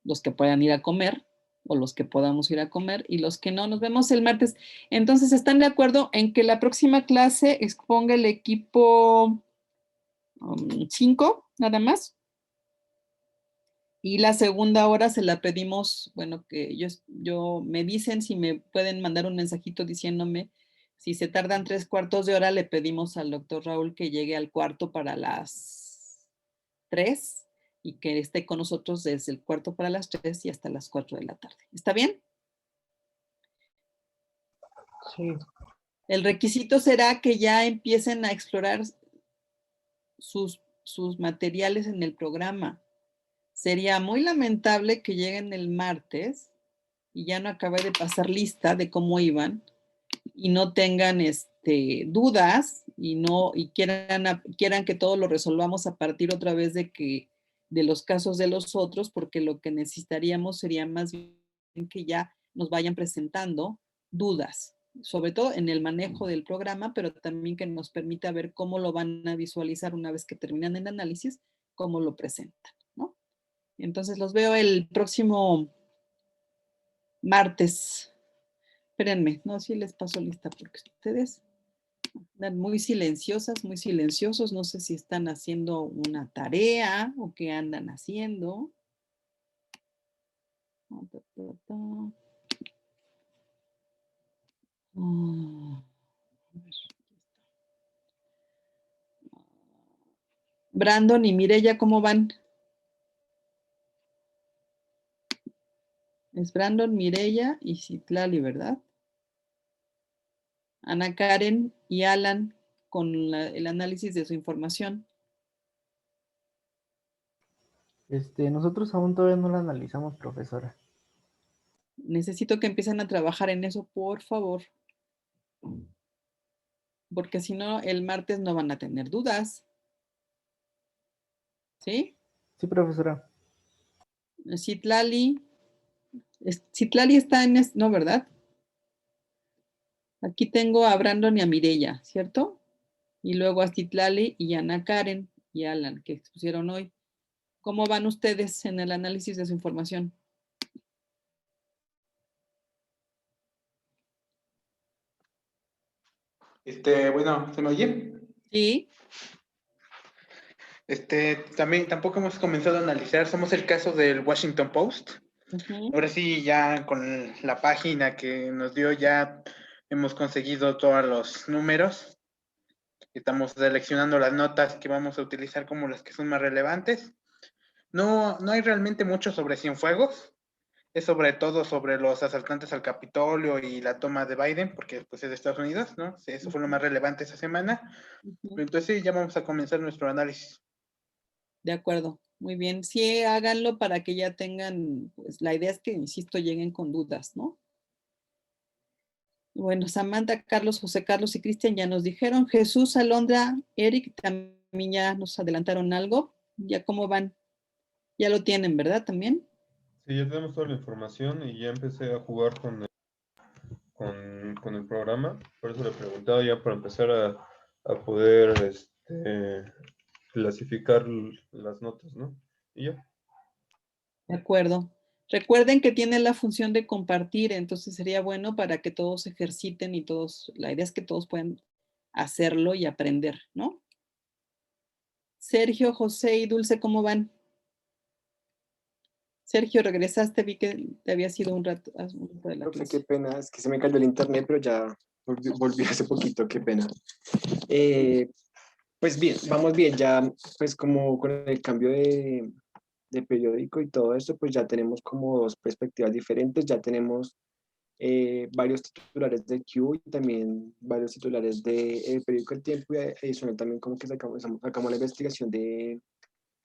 los que puedan ir a comer o los que podamos ir a comer y los que no, nos vemos el martes. Entonces, ¿están de acuerdo en que la próxima clase exponga el equipo 5 nada más? Y la segunda hora se la pedimos, bueno, que yo me dicen si me pueden mandar un mensajito diciéndome si se tardan 3/4 de hora, le pedimos al doctor Raúl que llegue al cuarto para las 3 y que esté con nosotros desde el cuarto para las 3 y hasta las 4 de la tarde. ¿Está bien? Sí. El requisito será que ya empiecen a explorar sus materiales en el programa. sería muy lamentable que lleguen el martes y ya no acabé de pasar lista de cómo iban y no tengan dudas y quieran que todo lo resolvamos a partir otra vez de los casos de los otros, porque lo que necesitaríamos sería más bien que ya nos vayan presentando dudas, sobre todo en el manejo del programa, pero también que nos permita ver cómo lo van a visualizar una vez que terminan el análisis, cómo lo presentan, ¿no? Entonces los veo el próximo martes. Espérenme, no, sí les paso lista porque ustedes están muy silenciosas, muy silenciosos. No sé si están haciendo una tarea o qué andan haciendo. Brandon y Mireya, ¿cómo van? Es Brandon, Mireya y Citlali, ¿verdad? Ana Karen y Alan con el análisis de su información. Nosotros aún todavía no la analizamos, profesora. Necesito que empiecen a trabajar en eso, por favor. Porque si no, el martes no van a tener dudas. ¿Sí? Sí, profesora. Citlali. Citlali está en... No, ¿verdad? Aquí tengo a Brandon y a Mireya, ¿cierto? Y luego a Citlali y a Ana Karen y a Alan, que expusieron hoy. ¿Cómo van ustedes en el análisis de su información? Bueno, ¿se me oye? Sí. También tampoco hemos comenzado a analizar, somos el caso del Washington Post. Ahora sí, ya con la página que nos dio, ya hemos conseguido todos los números. Estamos seleccionando las notas que vamos a utilizar como las que son más relevantes. No hay realmente mucho sobre Cienfuegos. Es sobre todo sobre los asaltantes al Capitolio y la toma de Biden, porque pues es de Estados Unidos, ¿no? Sí, eso fue lo más relevante esa semana. Entonces sí, ya vamos a comenzar nuestro análisis. De acuerdo, muy bien. Sí, háganlo para que ya tengan, pues la idea es que, insisto, lleguen con dudas, ¿no? Bueno, Samantha, Carlos, José Carlos y Cristian ya nos dijeron. Jesús, Alondra, Eric también ya nos adelantaron algo. ¿Ya cómo van? Ya lo tienen, ¿verdad? También. Sí, ya tenemos toda la información y ya empecé a jugar con el programa. Por eso le preguntaba ya para empezar a poder clasificar las notas, ¿no? Y ya. De acuerdo. Recuerden que tiene la función de compartir, entonces sería bueno para que todos ejerciten y todos, la idea es que todos puedan hacerlo y aprender, ¿no? Sergio, José y Dulce, ¿cómo van? Sergio, regresaste, vi que te había sido un rato de la clase. Qué pena, es que se me cayó el internet, pero ya volví hace poquito, qué pena. Pues bien, vamos bien, ya pues como con el cambio de periódico y todo esto, pues ya tenemos como dos perspectivas diferentes, ya tenemos varios titulares de Q y también varios titulares de periódico El Tiempo, y adicional también como que sacamos la investigación de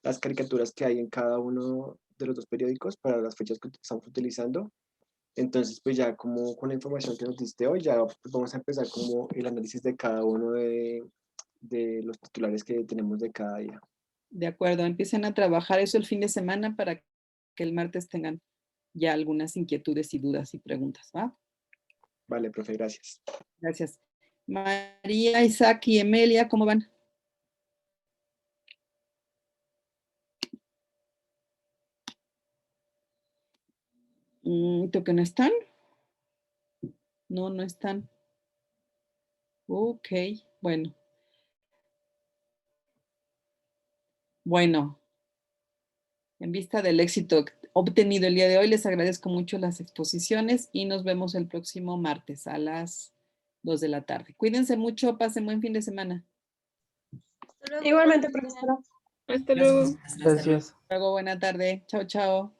las caricaturas que hay en cada uno de los dos periódicos para las fechas que estamos utilizando. Entonces, pues ya como con la información que nos diste hoy, ya pues vamos a empezar como el análisis de cada uno de los titulares que tenemos de cada día. De acuerdo, empiecen a trabajar eso el fin de semana para que el martes tengan ya algunas inquietudes y dudas y preguntas, ¿va? Vale, profe, gracias. Gracias. María, Isaac y Emelia, ¿cómo van? ¿Tú que no están? No, no están. Ok, bueno. Bueno, en vista del éxito obtenido el día de hoy, les agradezco mucho las exposiciones y nos vemos el próximo martes a las 2 de la tarde. Cuídense mucho, pasen buen fin de semana. Igualmente, profesora. Hasta luego. Gracias. Hasta luego, buena tarde. Chao, chao.